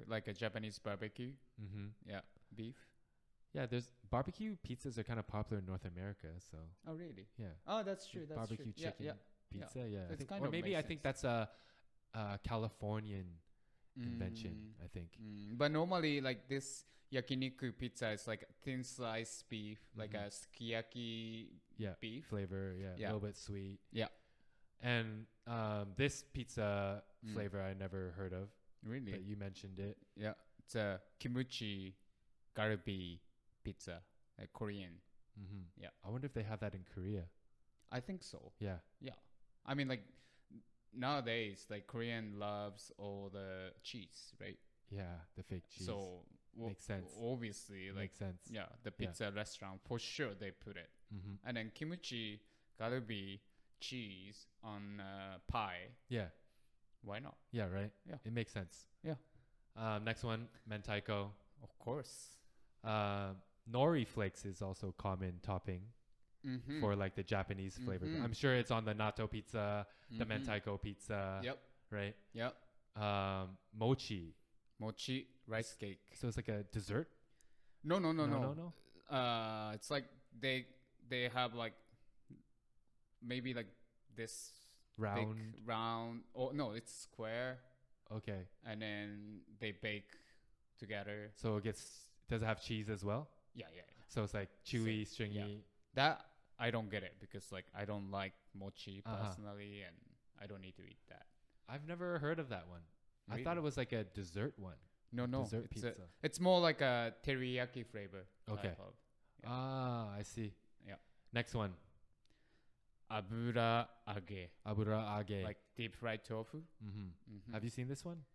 [SPEAKER 1] like a Japanese barbecue. Yeah, beef.
[SPEAKER 2] Yeah, there's barbecue pizzas are kind of popular in North America. So.
[SPEAKER 1] Oh really?
[SPEAKER 2] Yeah.
[SPEAKER 1] Oh, that's true. That's
[SPEAKER 2] barbecue
[SPEAKER 1] true.
[SPEAKER 2] chicken pizza. Yeah.
[SPEAKER 1] It's kind
[SPEAKER 2] or
[SPEAKER 1] of
[SPEAKER 2] maybe
[SPEAKER 1] makes
[SPEAKER 2] I think
[SPEAKER 1] sense.
[SPEAKER 2] that's a Californian convention. I think.
[SPEAKER 1] But normally, like this yakiniku pizza is like thin sliced beef, like a sukiyaki beef
[SPEAKER 2] flavor. Yeah, a little bit sweet.
[SPEAKER 1] Yeah.
[SPEAKER 2] And this pizza flavor I never heard of.
[SPEAKER 1] Really?
[SPEAKER 2] But you mentioned it.
[SPEAKER 1] Yeah. It's a kimchi galbi pizza, like Korean. Yeah.
[SPEAKER 2] I wonder if they have that in Korea.
[SPEAKER 1] I think so.
[SPEAKER 2] Yeah.
[SPEAKER 1] Yeah. I mean, like nowadays, like Korean loves all the cheese, right?
[SPEAKER 2] Yeah, the fake cheese.
[SPEAKER 1] So
[SPEAKER 2] makes sense.
[SPEAKER 1] Obviously, like
[SPEAKER 2] makes sense.
[SPEAKER 1] Yeah, the pizza restaurant for sure they put it. And then kimchi galbi cheese on pie.
[SPEAKER 2] Yeah.
[SPEAKER 1] Why not?
[SPEAKER 2] Yeah, right?
[SPEAKER 1] Yeah.
[SPEAKER 2] It makes sense.
[SPEAKER 1] Yeah.
[SPEAKER 2] Next one, mentaiko.
[SPEAKER 1] Of course.
[SPEAKER 2] Nori flakes is also common topping for like the Japanese flavor. I'm sure it's on the natto pizza, the mentaiko pizza.
[SPEAKER 1] Yep.
[SPEAKER 2] Right?
[SPEAKER 1] Yep.
[SPEAKER 2] Mochi.
[SPEAKER 1] Mochi, rice cake.
[SPEAKER 2] So it's like a dessert?
[SPEAKER 1] No.
[SPEAKER 2] No.
[SPEAKER 1] It's like they have like maybe like this
[SPEAKER 2] round.
[SPEAKER 1] big round. Oh no, it's square.
[SPEAKER 2] Okay.
[SPEAKER 1] And then they bake together.
[SPEAKER 2] So does it have cheese as well?
[SPEAKER 1] Yeah.
[SPEAKER 2] So it's like chewy, stringy.
[SPEAKER 1] That I don't get it because like I don't like mochi personally, and I don't need to eat that.
[SPEAKER 2] I've never heard of that one.
[SPEAKER 1] Really?
[SPEAKER 2] I thought it was like a dessert one.
[SPEAKER 1] No,
[SPEAKER 2] Dessert pizza.
[SPEAKER 1] It's more like a teriyaki flavor.
[SPEAKER 2] Okay.
[SPEAKER 1] Type of, yeah.
[SPEAKER 2] I see.
[SPEAKER 1] Yeah.
[SPEAKER 2] Next one.
[SPEAKER 1] Abura age.
[SPEAKER 2] Abura age.
[SPEAKER 1] Like deep fried tofu.
[SPEAKER 2] Have you seen this one?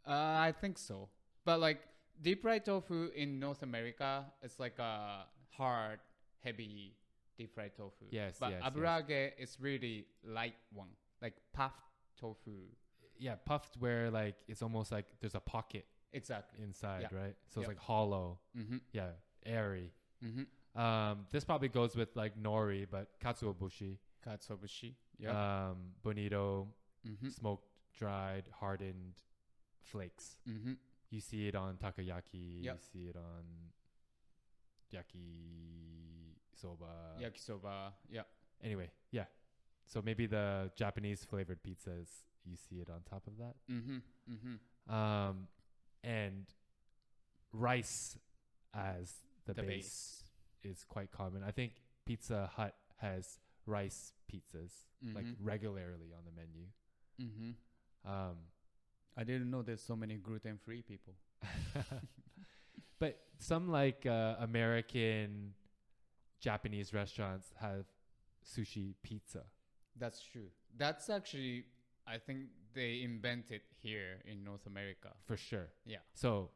[SPEAKER 1] I think so. But like deep fried tofu in North America, it's like a hard, heavy deep fried tofu.
[SPEAKER 2] Yes,
[SPEAKER 1] but
[SPEAKER 2] yes.
[SPEAKER 1] abura age is really light one, like puffed tofu.
[SPEAKER 2] Yeah, puffed where like it's almost like there's a pocket
[SPEAKER 1] Exactly.
[SPEAKER 2] inside,
[SPEAKER 1] Yeah.
[SPEAKER 2] right? So it's like hollow. Yeah, airy. This probably goes with like nori, but katsuobushi.
[SPEAKER 1] Katsuobushi. Yeah.
[SPEAKER 2] Bonito, smoked, dried, hardened flakes. You see it on takoyaki.
[SPEAKER 1] Yep.
[SPEAKER 2] You see it on yakisoba.
[SPEAKER 1] Yakisoba. Yeah.
[SPEAKER 2] Anyway, yeah. So maybe the Japanese flavored pizzas, you see it on top of that. And rice as the base is quite common. I think Pizza Hut has rice pizzas like regularly on the menu.
[SPEAKER 1] I didn't know there's so many gluten-free people.
[SPEAKER 2] But some like American, Japanese restaurants have sushi pizza.
[SPEAKER 1] That's true. That's actually, I think they invented here in North America.
[SPEAKER 2] For sure.
[SPEAKER 1] Yeah.
[SPEAKER 2] So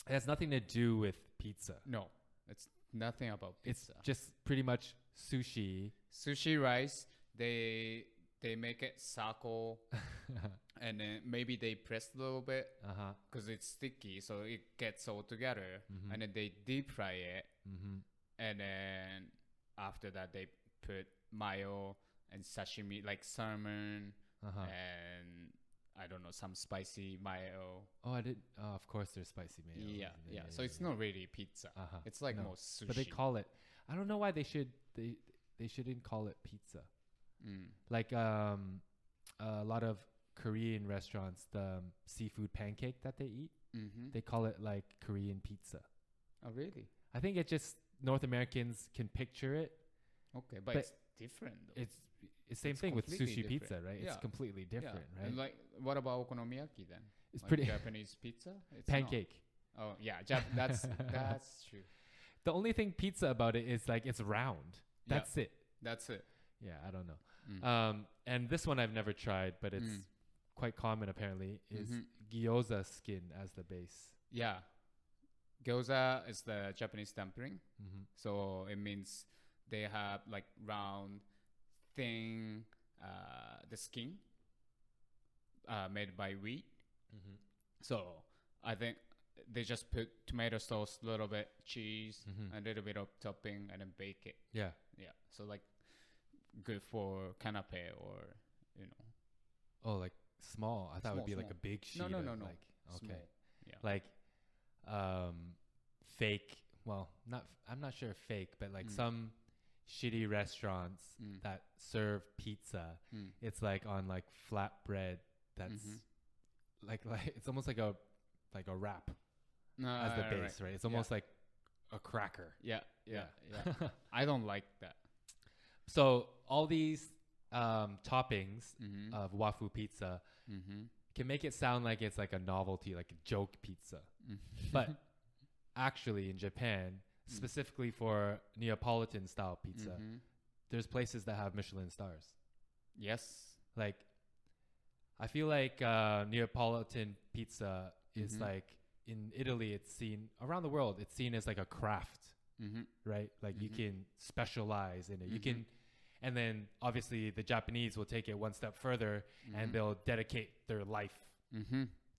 [SPEAKER 2] it has nothing to do with pizza.
[SPEAKER 1] No, it's nothing about pizza.
[SPEAKER 2] It's just pretty much sushi.
[SPEAKER 1] Sushi rice, they make it circle and then maybe they press a little bit because it's sticky, so it gets all together, and then they deep fry it, and then after that they put mayo and sashimi like salmon and I don't know, some spicy mayo.
[SPEAKER 2] Oh, of course there's spicy mayo.
[SPEAKER 1] Yeah. So it's not really pizza. It's like more sushi.
[SPEAKER 2] But they call it. I don't know why they shouldn't call it pizza. Like a lot of Korean restaurants, the seafood pancake that they eat, they call it like Korean pizza.
[SPEAKER 1] Oh, really?
[SPEAKER 2] I think it just North Americans can picture it.
[SPEAKER 1] Okay, but it's different though.
[SPEAKER 2] It's same thing with sushi
[SPEAKER 1] different.
[SPEAKER 2] Pizza, right?
[SPEAKER 1] Yeah.
[SPEAKER 2] It's completely different, right?
[SPEAKER 1] And like, what about okonomiyaki then?
[SPEAKER 2] It's
[SPEAKER 1] like
[SPEAKER 2] pretty
[SPEAKER 1] Japanese pizza. It's
[SPEAKER 2] pancake.
[SPEAKER 1] Not. Oh yeah, that's true.
[SPEAKER 2] The only thing pizza about it is like it's round. That's it.
[SPEAKER 1] That's it.
[SPEAKER 2] Yeah, I don't know. And this one I've never tried, but it's quite common apparently, is gyoza skin as the base.
[SPEAKER 1] Yeah. Gyoza is the Japanese dumpling. So it means they have like round, thin, the skin made by wheat. So I think they just put tomato sauce, a little bit cheese, a little bit of topping, and then bake it.
[SPEAKER 2] Yeah.
[SPEAKER 1] So like good for canapé or
[SPEAKER 2] Oh, like small. I thought it would be
[SPEAKER 1] small.
[SPEAKER 2] like a big sheet.
[SPEAKER 1] No.
[SPEAKER 2] Like, okay.
[SPEAKER 1] Small. Yeah.
[SPEAKER 2] Like fake. Well, I'm not sure if fake, but like some shitty restaurants that serve pizza. It's like on like flatbread. That's like it's almost like a wrap as the base, right? It's almost like a cracker.
[SPEAKER 1] Yeah. I don't like that.
[SPEAKER 2] So all these toppings of wafu pizza can make it sound like it's like a novelty, like a joke pizza. But actually in Japan, specifically for Neapolitan style pizza, there's places that have Michelin stars.
[SPEAKER 1] Yes.
[SPEAKER 2] Like, I feel like Neapolitan pizza is like, in Italy, it's seen, around the world, it's seen as like a craft, right? Like you can specialize in it. You can, and then obviously the Japanese will take it one step further and they'll dedicate their life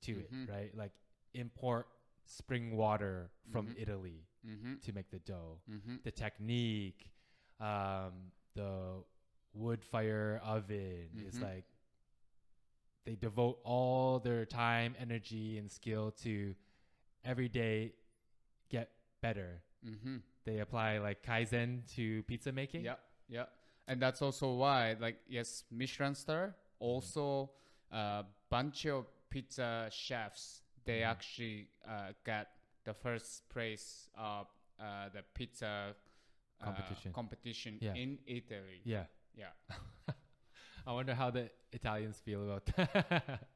[SPEAKER 2] to it, right? Like import spring water from Italy to make the dough. The technique, the wood fire oven is like, they devote all their time, energy, and skill to every day get better. They apply like Kaizen to pizza making.
[SPEAKER 1] Yeah. And that's also why, like, yes, Michelin star, also bunch of pizza chefs, they actually got the first place of the pizza competition
[SPEAKER 2] Yeah.
[SPEAKER 1] in Italy.
[SPEAKER 2] Yeah.
[SPEAKER 1] Yeah.
[SPEAKER 2] I wonder how the Italians feel about that.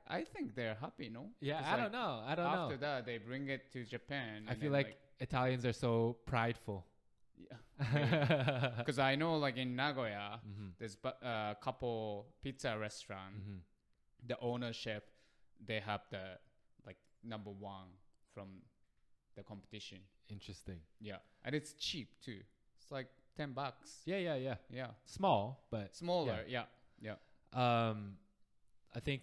[SPEAKER 1] I think they're happy, no?
[SPEAKER 2] Yeah,
[SPEAKER 1] 'Cause,
[SPEAKER 2] I
[SPEAKER 1] like,
[SPEAKER 2] don't know.
[SPEAKER 1] after that, they bring it to Japan.
[SPEAKER 2] I
[SPEAKER 1] and
[SPEAKER 2] feel
[SPEAKER 1] then,
[SPEAKER 2] like Italians are so prideful.
[SPEAKER 1] Yeah. Because I know, like in Nagoya,
[SPEAKER 2] Mhm.
[SPEAKER 1] there's a couple pizza restaurant.
[SPEAKER 2] Mhm.
[SPEAKER 1] The ownership, they have the like number one from the competition.
[SPEAKER 2] Interesting.
[SPEAKER 1] Yeah, and it's cheap too. It's like $10.
[SPEAKER 2] Yeah.
[SPEAKER 1] Yeah,
[SPEAKER 2] Small, but
[SPEAKER 1] smaller. Yeah.
[SPEAKER 2] I think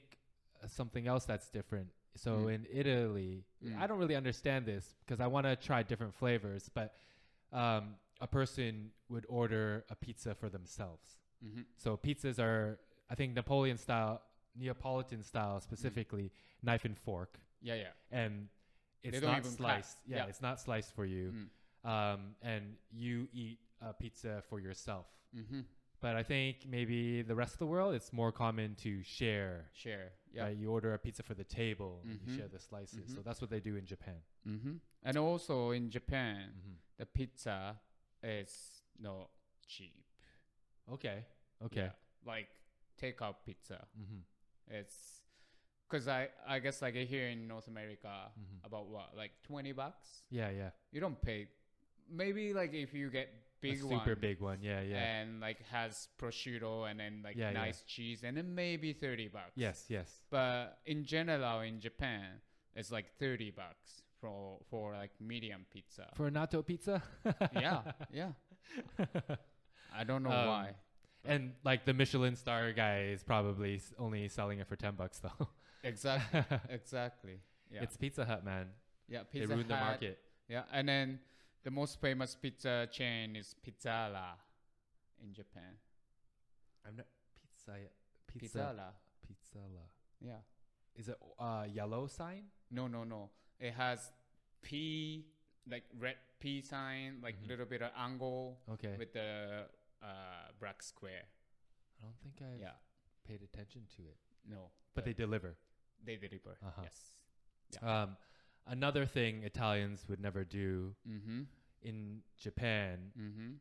[SPEAKER 2] something else that's different. So in Italy, I don't really understand this because I want to try different flavors, but a person would order a pizza for themselves.
[SPEAKER 1] Mm-hmm.
[SPEAKER 2] So pizzas are, I think, Neapolitan style specifically, knife and fork.
[SPEAKER 1] Yeah.
[SPEAKER 2] And it's
[SPEAKER 1] They don't
[SPEAKER 2] not
[SPEAKER 1] even
[SPEAKER 2] sliced.
[SPEAKER 1] cut. Yeah.
[SPEAKER 2] It's not sliced for you. And you eat a pizza for yourself.
[SPEAKER 1] Mm-hmm.
[SPEAKER 2] But I think maybe the rest of the world, it's more common to share.
[SPEAKER 1] Yeah.
[SPEAKER 2] Right? You order a pizza for the table, you
[SPEAKER 1] Mhm.
[SPEAKER 2] share the slices.
[SPEAKER 1] Mhm.
[SPEAKER 2] So that's what they do in Japan.
[SPEAKER 1] Mm-hmm. And also in Japan,
[SPEAKER 2] Mhm.
[SPEAKER 1] the pizza is not cheap.
[SPEAKER 2] Okay.
[SPEAKER 1] Yeah, like takeout pizza.
[SPEAKER 2] Mhm.
[SPEAKER 1] It's because I guess like here in North America,
[SPEAKER 2] Mhm.
[SPEAKER 1] about what, like $20?
[SPEAKER 2] Yeah.
[SPEAKER 1] You don't pay. Maybe like if you get big
[SPEAKER 2] A super
[SPEAKER 1] one
[SPEAKER 2] big one. Yeah.
[SPEAKER 1] and like has prosciutto and then like
[SPEAKER 2] Yeah, yeah.
[SPEAKER 1] nice cheese and then maybe $30.
[SPEAKER 2] Yes.
[SPEAKER 1] But in general in Japan, it's like $30 for like medium pizza.
[SPEAKER 2] For a natto pizza?
[SPEAKER 1] Yeah. I don't know why.
[SPEAKER 2] And like the Michelin star guy is probably only selling it for $10 though.
[SPEAKER 1] Exactly. Yeah.
[SPEAKER 2] It's Pizza Hut, man.
[SPEAKER 1] Yeah,
[SPEAKER 2] They
[SPEAKER 1] Pizza
[SPEAKER 2] ruined the
[SPEAKER 1] Hut.
[SPEAKER 2] market.
[SPEAKER 1] Yeah, and then the most famous pizza chain is Pizzala in Japan.
[SPEAKER 2] I'm not
[SPEAKER 1] Pizzala.
[SPEAKER 2] Pizzala.
[SPEAKER 1] Yeah.
[SPEAKER 2] Is it yellow sign?
[SPEAKER 1] No. It has P, like red P sign, like
[SPEAKER 2] Mhm.
[SPEAKER 1] little bit of angle
[SPEAKER 2] Okay.
[SPEAKER 1] with the black square.
[SPEAKER 2] I don't think I
[SPEAKER 1] Yeah.
[SPEAKER 2] paid attention to it.
[SPEAKER 1] No.
[SPEAKER 2] But they deliver.
[SPEAKER 1] They deliver.
[SPEAKER 2] Uh-huh.
[SPEAKER 1] Yes.
[SPEAKER 2] Another thing Italians would never do
[SPEAKER 1] Mm-hmm.
[SPEAKER 2] in Japan,
[SPEAKER 1] Mm-hmm.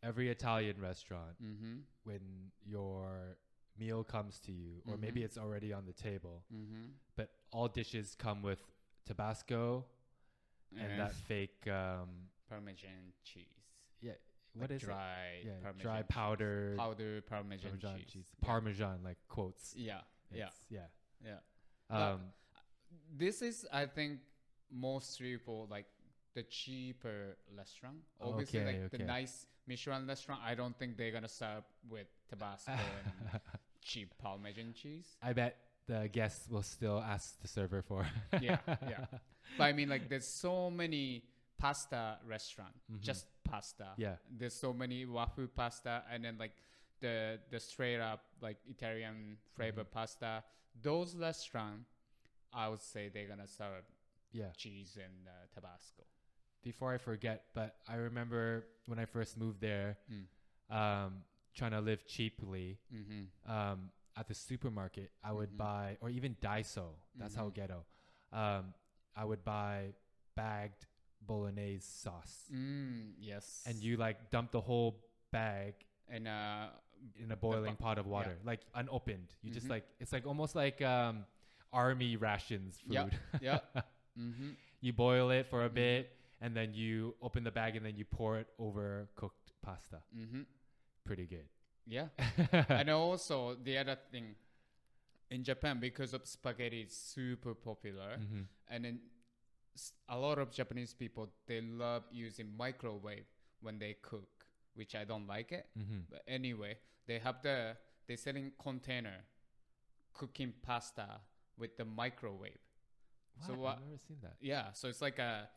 [SPEAKER 2] every Italian restaurant,
[SPEAKER 1] Mm-hmm.
[SPEAKER 2] when your meal comes to you, or maybe
[SPEAKER 1] Mhm.
[SPEAKER 2] it's already on the table,
[SPEAKER 1] Mm-hmm.
[SPEAKER 2] but all dishes come with Tabasco and that fake,
[SPEAKER 1] Parmesan cheese.
[SPEAKER 2] what
[SPEAKER 1] like
[SPEAKER 2] is
[SPEAKER 1] dry
[SPEAKER 2] it? Yeah,
[SPEAKER 1] Parmesan
[SPEAKER 2] dry
[SPEAKER 1] cheese.
[SPEAKER 2] powdered
[SPEAKER 1] Powder Parmesan cheese.
[SPEAKER 2] Parmesan, like quotes.
[SPEAKER 1] Yeah.
[SPEAKER 2] Um,
[SPEAKER 1] This is, I think, mostly for like the cheaper restaurant. Obviously,
[SPEAKER 2] Okay,
[SPEAKER 1] like the
[SPEAKER 2] okay.
[SPEAKER 1] nice Michelin restaurant, I don't think they're gonna serve with Tabasco and cheap Parmesan cheese.
[SPEAKER 2] I bet the guests will still ask the server for.
[SPEAKER 1] Yeah. But I mean, like, there's so many pasta restaurant,
[SPEAKER 2] Mhm.
[SPEAKER 1] just pasta.
[SPEAKER 2] Yeah.
[SPEAKER 1] There's so many waffle pasta, and then like the straight up like Italian flavor pasta. Those restaurant, I would say they're gonna serve
[SPEAKER 2] Yeah.
[SPEAKER 1] cheese and Tabasco.
[SPEAKER 2] Before I forget, but I remember when I first moved there,
[SPEAKER 1] Mm.
[SPEAKER 2] trying to live cheaply.
[SPEAKER 1] Mm-hmm.
[SPEAKER 2] At the supermarket, I would
[SPEAKER 1] Mhm.
[SPEAKER 2] buy, or even Daiso. That's how
[SPEAKER 1] Mhm.
[SPEAKER 2] ghetto. I would buy bagged bolognese sauce,
[SPEAKER 1] Yes.
[SPEAKER 2] and you like dump the whole bag
[SPEAKER 1] and
[SPEAKER 2] in a boiling pot of water, like unopened. You just like, it's like almost like army rations food.
[SPEAKER 1] Yeah. Mm-hmm.
[SPEAKER 2] You boil it for a bit, and then you open the bag, and then you pour it over cooked pasta.
[SPEAKER 1] Mm-hmm.
[SPEAKER 2] Pretty good.
[SPEAKER 1] Yeah. And also the other thing in Japan, because of spaghetti is super popular,
[SPEAKER 2] Mhm.
[SPEAKER 1] and then a lot of Japanese people, they love using microwave when they cook, which I don't like it.
[SPEAKER 2] Mhm.
[SPEAKER 1] But anyway, they're selling container cooking pasta with the microwave.
[SPEAKER 2] What?
[SPEAKER 1] So what?
[SPEAKER 2] I've never seen that.
[SPEAKER 1] Yeah, so it's like a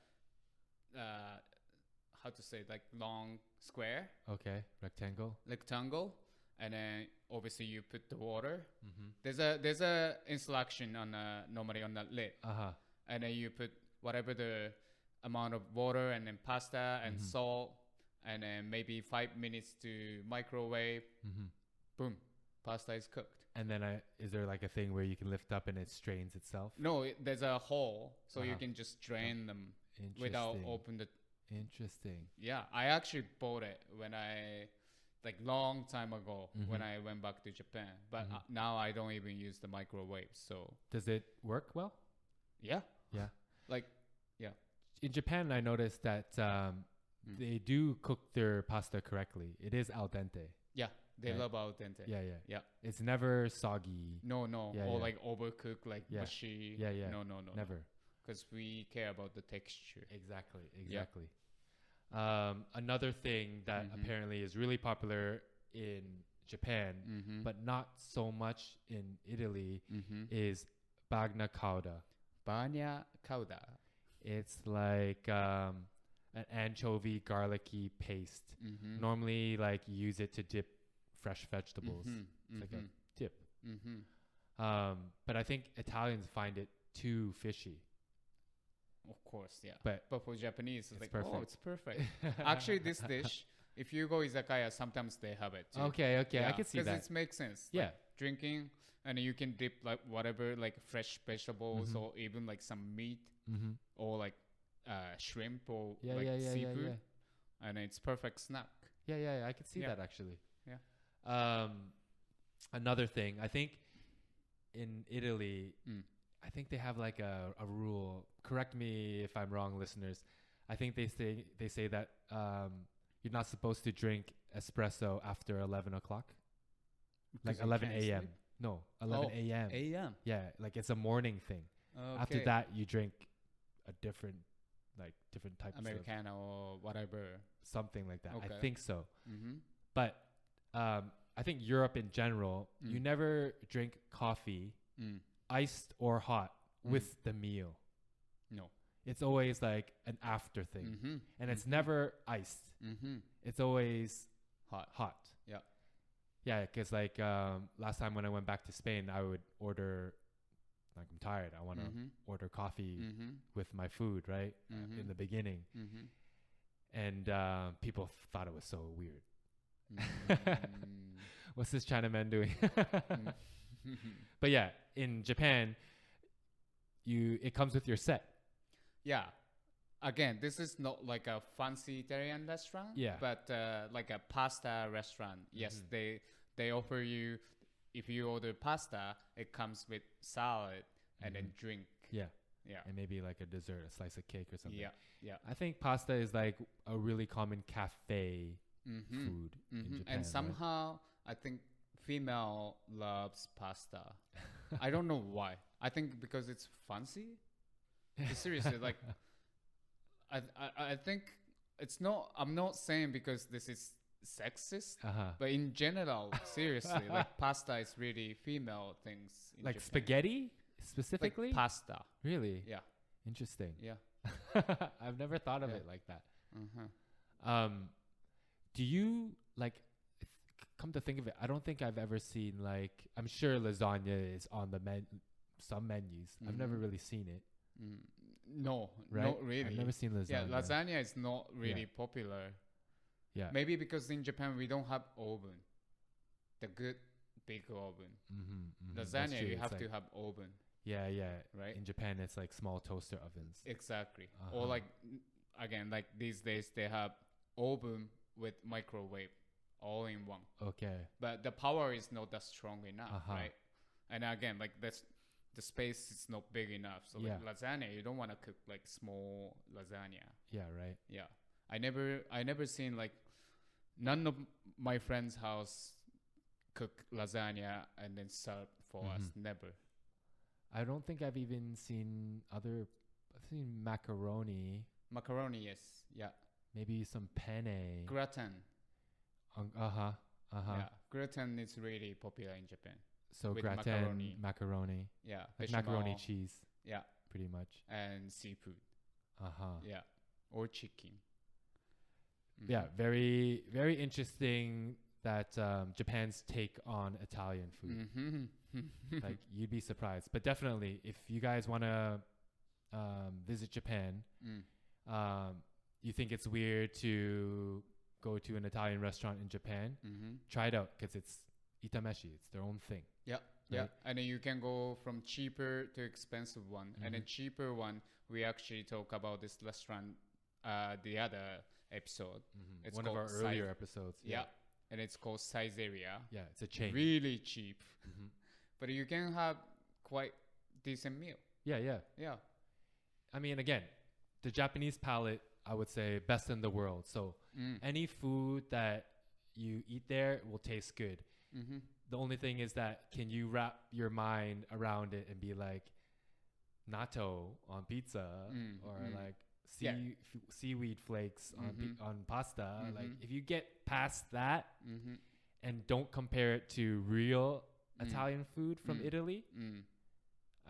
[SPEAKER 1] how to say, like long square
[SPEAKER 2] Okay, rectangle.
[SPEAKER 1] and then obviously you put the water.
[SPEAKER 2] Mm-hmm.
[SPEAKER 1] There's a instruction on normally on the lid, and then you put whatever the amount of water and then pasta and salt, and then maybe 5 minutes to microwave.
[SPEAKER 2] Mm-hmm.
[SPEAKER 1] Boom, pasta is cooked.
[SPEAKER 2] And then is there like a thing where you can lift up and it strains itself?
[SPEAKER 1] No, there's a hole, so you can just drain them without
[SPEAKER 2] Interesting.
[SPEAKER 1] open the
[SPEAKER 2] Interesting.
[SPEAKER 1] Yeah, I actually bought it when I like long time ago when I went back to Japan, but now I don't even use the microwave. So
[SPEAKER 2] Does it work well?
[SPEAKER 1] yeah,
[SPEAKER 2] Yeah.
[SPEAKER 1] like yeah.
[SPEAKER 2] In Japan, I noticed that they do cook their pasta correctly. It is al dente.
[SPEAKER 1] Yeah, they
[SPEAKER 2] Right.
[SPEAKER 1] love al dente.
[SPEAKER 2] Yeah.
[SPEAKER 1] Yeah.
[SPEAKER 2] It's never soggy.
[SPEAKER 1] No,
[SPEAKER 2] Yeah,
[SPEAKER 1] or
[SPEAKER 2] yeah.
[SPEAKER 1] like overcooked, like
[SPEAKER 2] Yeah.
[SPEAKER 1] mushy.
[SPEAKER 2] Yeah.
[SPEAKER 1] No,
[SPEAKER 2] Never.
[SPEAKER 1] because we care about the texture.
[SPEAKER 2] Exactly.
[SPEAKER 1] Yeah.
[SPEAKER 2] Another thing that apparently is really popular in Japan, but not so much in Italy, is bagna cauda.
[SPEAKER 1] Bagna cauda.
[SPEAKER 2] It's like an anchovy garlicky paste. Normally, like you use it to dip fresh vegetables. It's like a dip. But I think Italians find it too fishy.
[SPEAKER 1] Of course, yeah.
[SPEAKER 2] But
[SPEAKER 1] for Japanese, it's like,
[SPEAKER 2] perfect.
[SPEAKER 1] oh, it's perfect. Actually, this dish, if you go izakaya, sometimes they have it too.
[SPEAKER 2] Okay,
[SPEAKER 1] Yeah,
[SPEAKER 2] I can see that.
[SPEAKER 1] Because it makes sense.
[SPEAKER 2] Yeah.
[SPEAKER 1] Like, drinking, and you can dip like whatever, like fresh vegetables or even like some meat or like shrimp or like seafood. And it's perfect snack.
[SPEAKER 2] Yeah, I can see
[SPEAKER 1] Yeah.
[SPEAKER 2] that actually.
[SPEAKER 1] Yeah.
[SPEAKER 2] Another thing, I think in Italy, I think they have like a rule. Correct me if I'm wrong, listeners. I think they say that you're not supposed to drink espresso after 11 o'clock. Like 11 a.m. No, 11 a.m.
[SPEAKER 1] a.m.
[SPEAKER 2] Yeah, like it's a morning thing.
[SPEAKER 1] Okay.
[SPEAKER 2] After that, you drink a different types
[SPEAKER 1] Americano or whatever.
[SPEAKER 2] of something like that.
[SPEAKER 1] Okay.
[SPEAKER 2] I think so.
[SPEAKER 1] Mm-hmm.
[SPEAKER 2] But I think Europe in general, you never drink coffee, iced or hot, with the meal.
[SPEAKER 1] No.
[SPEAKER 2] It's always like an after thing. And it's never iced. It's always hot.
[SPEAKER 1] Yeah.
[SPEAKER 2] Yeah, because like last time when I went back to Spain, I would order, like I'm tired, I want to order coffee with my food, right? In the beginning. And people thought it was so weird. What's this Chinaman doing? But yeah, in Japan, it comes with your set.
[SPEAKER 1] Yeah. Again, this is not like a fancy Italian restaurant.
[SPEAKER 2] Yeah.
[SPEAKER 1] But like a pasta restaurant. Yes, they offer you, if you order pasta, it comes with salad and then drink.
[SPEAKER 2] Yeah.
[SPEAKER 1] Yeah.
[SPEAKER 2] And maybe like a dessert, a slice of cake or something.
[SPEAKER 1] Yeah.
[SPEAKER 2] I think pasta is like a really common cafe food in Japan.
[SPEAKER 1] And somehow, I think female loves pasta. I don't know why. I think because it's fancy. Seriously, like, I think it's not. I'm not saying because this is sexist, but in general, seriously, like pasta is really female things. In
[SPEAKER 2] like
[SPEAKER 1] Japan.
[SPEAKER 2] spaghetti specifically?
[SPEAKER 1] Like pasta.
[SPEAKER 2] Really?
[SPEAKER 1] Yeah.
[SPEAKER 2] Interesting.
[SPEAKER 1] Yeah.
[SPEAKER 2] I've never thought of it like that.
[SPEAKER 1] Uh-huh.
[SPEAKER 2] Do you like? Come to think of it, I don't think I've ever seen like. I'm sure lasagna is on the some menus. I've never really seen it.
[SPEAKER 1] No,
[SPEAKER 2] right?
[SPEAKER 1] Not really.
[SPEAKER 2] I've never seen lasagna.
[SPEAKER 1] Yeah, lasagna is not really popular.
[SPEAKER 2] Yeah.
[SPEAKER 1] Maybe because in Japan we don't have oven, the good big oven. Lasagna you have to have oven.
[SPEAKER 2] Yeah.
[SPEAKER 1] Right.
[SPEAKER 2] In Japan, it's like small toaster ovens.
[SPEAKER 1] Exactly. Or like again, like these days they have oven with microwave, all in one.
[SPEAKER 2] Okay.
[SPEAKER 1] But the power is not that strong enough, right? And again, like the space is not big enough. So like lasagna, you don't want to cook like small lasagna.
[SPEAKER 2] Yeah. Right.
[SPEAKER 1] Yeah. I never seen like none of my friends' house cook lasagna and then serve for us. Never.
[SPEAKER 2] I don't think I've even seen I've seen macaroni.
[SPEAKER 1] Macaroni, yes. Yeah.
[SPEAKER 2] Maybe some penne.
[SPEAKER 1] Gratin. Yeah. Gratin is really popular in Japan.
[SPEAKER 2] So
[SPEAKER 1] with
[SPEAKER 2] gratin, macaroni.
[SPEAKER 1] Yeah.
[SPEAKER 2] Like
[SPEAKER 1] bechamel,
[SPEAKER 2] macaroni cheese.
[SPEAKER 1] Yeah.
[SPEAKER 2] Pretty much.
[SPEAKER 1] And seafood. Yeah. Or chicken.
[SPEAKER 2] Yeah. Very, very interesting that Japan's take on Italian food. Like you'd be surprised. But definitely, if you guys want to visit Japan, you think it's weird to go to an Italian restaurant in Japan, try it out because it's itameshi. It's their own thing.
[SPEAKER 1] Yeah. Right? Yeah. And then you can go from cheaper to expensive one. And then cheaper one, we actually talk about this restaurant the other episode. It's
[SPEAKER 2] One of our earlier episodes.
[SPEAKER 1] Yeah. And it's called Saizeria.
[SPEAKER 2] Yeah, it's a chain.
[SPEAKER 1] Really cheap. But you can have quite decent meal.
[SPEAKER 2] Yeah. I mean, again, the Japanese palate, I would say, best in the world. So any food that you eat there will taste good. The only thing is that can you wrap your mind around it and be like natto on pizza or like seaweed flakes on pasta? Like if you get past that and don't compare it to real Italian food from Italy,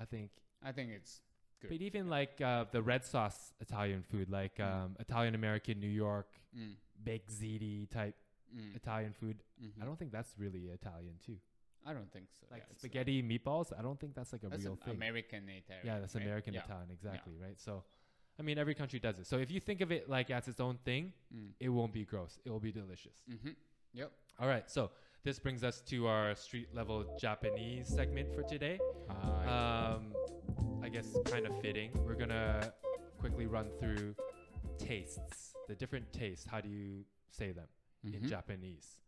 [SPEAKER 2] I think
[SPEAKER 1] it's good.
[SPEAKER 2] But even like the red sauce Italian food, like Italian American New York baked ziti type Italian food, I don't think that's really Italian too.
[SPEAKER 1] I don't think so.
[SPEAKER 2] Like spaghetti meatballs, I don't think that's like a real thing.
[SPEAKER 1] American Italian.
[SPEAKER 2] Yeah, that's American Italian, exactly, right? So, I mean, every country does it. So if you think of it like as its own thing, it won't be gross. It will be delicious.
[SPEAKER 1] Yep.
[SPEAKER 2] All right, so this brings us to our street level Japanese segment for today. I guess kind of fitting. We're gonna quickly run through tastes, the different tastes. How do you say them in Japanese?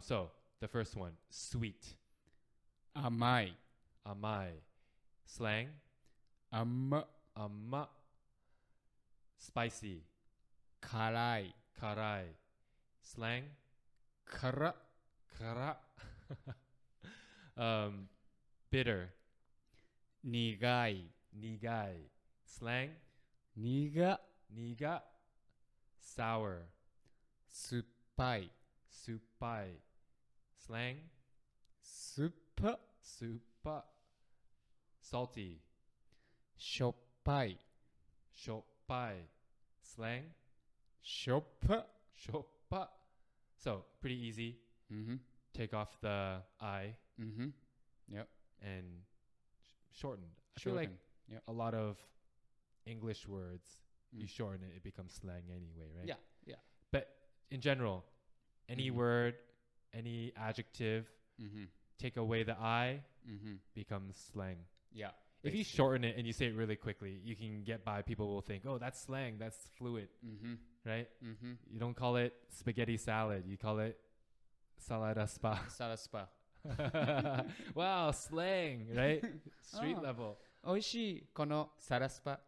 [SPEAKER 2] So the first one, sweet.
[SPEAKER 1] Amai.
[SPEAKER 2] Slang.
[SPEAKER 1] Amma.
[SPEAKER 2] Spicy.
[SPEAKER 1] Karai.
[SPEAKER 2] Slang.
[SPEAKER 1] Kara.
[SPEAKER 2] Bitter.
[SPEAKER 1] Nigai.
[SPEAKER 2] Slang.
[SPEAKER 1] Niga.
[SPEAKER 2] Sour.
[SPEAKER 1] Suppai.
[SPEAKER 2] Slang.
[SPEAKER 1] Suppa.
[SPEAKER 2] Salty.
[SPEAKER 1] Shoppai.
[SPEAKER 2] Slang.
[SPEAKER 1] Shoppa.
[SPEAKER 2] So pretty easy. Take off the I.
[SPEAKER 1] Yep.
[SPEAKER 2] And shorten. I feel like a lot of English words, you shorten it, it becomes slang anyway, right?
[SPEAKER 1] Yeah.
[SPEAKER 2] But in general, any word, any adjective, take away the I, becomes slang.
[SPEAKER 1] Yeah.
[SPEAKER 2] If you shorten it and you say it really quickly, you can get by. People will think, oh, that's slang. That's fluid, right? You don't call it spaghetti salad. You call it salada spa. Wow, slang, right? Street level.
[SPEAKER 1] 美味しいこのサラスパ.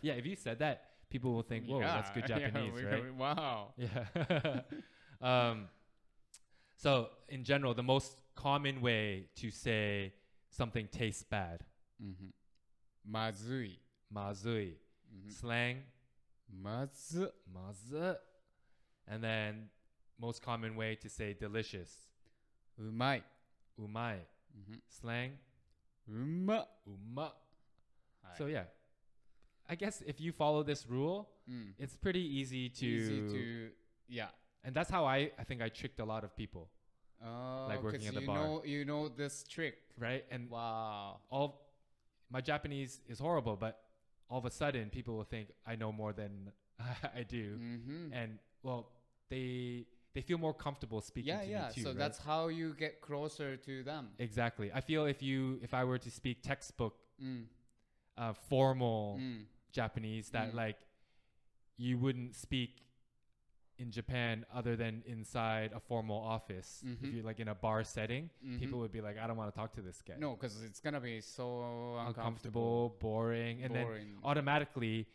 [SPEAKER 2] Yeah, if you said that, people will think, whoa, that's good Japanese, right?
[SPEAKER 1] Wow.
[SPEAKER 2] Yeah. So, in general, the most common way to say something tastes bad.
[SPEAKER 1] まずい.
[SPEAKER 2] Slang.
[SPEAKER 1] まず.
[SPEAKER 2] And then, most common way to say delicious.
[SPEAKER 1] うまい.
[SPEAKER 2] Slang.
[SPEAKER 1] うま.
[SPEAKER 2] So yeah, I guess if you follow this rule, it's pretty easy to
[SPEAKER 1] yeah.
[SPEAKER 2] And that's how I think I tricked a lot of people. Like working at the bar.
[SPEAKER 1] You know this trick,
[SPEAKER 2] right? And
[SPEAKER 1] wow,
[SPEAKER 2] my Japanese is horrible, but all of a sudden people will think I know more than I do, and well, they feel more comfortable speaking to me too.
[SPEAKER 1] So
[SPEAKER 2] right?
[SPEAKER 1] that's how you get closer to them.
[SPEAKER 2] Exactly. I feel if I were to speak textbook, formal Japanese, that like you wouldn't speak in Japan other than inside a formal office. If you're like in a bar setting, people would be like, I don't want to talk to this guy.
[SPEAKER 1] No, because it's gonna be so
[SPEAKER 2] uncomfortable, boring, and then automatically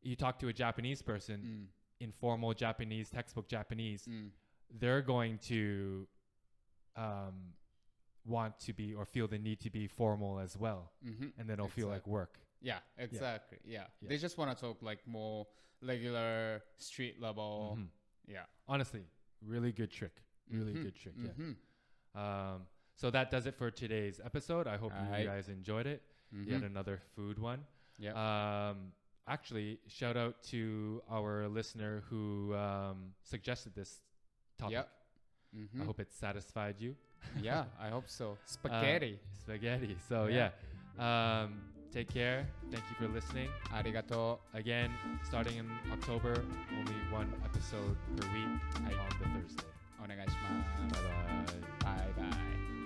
[SPEAKER 2] you talk to a Japanese person. In formal Japanese, textbook Japanese, they're going to want to be or feel the need to be formal as well. And then it'll feel like work.
[SPEAKER 1] Yeah, exactly. Yeah. They just want to talk like more regular street level. Yeah.
[SPEAKER 2] Honestly, really good trick. Really good trick. Yeah. So that does it for today's episode. I hope you guys enjoyed it. Yet another food one.
[SPEAKER 1] Yeah.
[SPEAKER 2] Actually, shout out to our listener who suggested this topic.
[SPEAKER 1] Yep.
[SPEAKER 2] I hope it satisfied you.
[SPEAKER 1] Yeah, I hope so. Spaghetti.
[SPEAKER 2] So take care. Thank you for listening.
[SPEAKER 1] Arigato.
[SPEAKER 2] Again, starting in October, only one episode per week on the Thursday.
[SPEAKER 1] お願いします。
[SPEAKER 2] Bye bye.
[SPEAKER 1] Bye bye.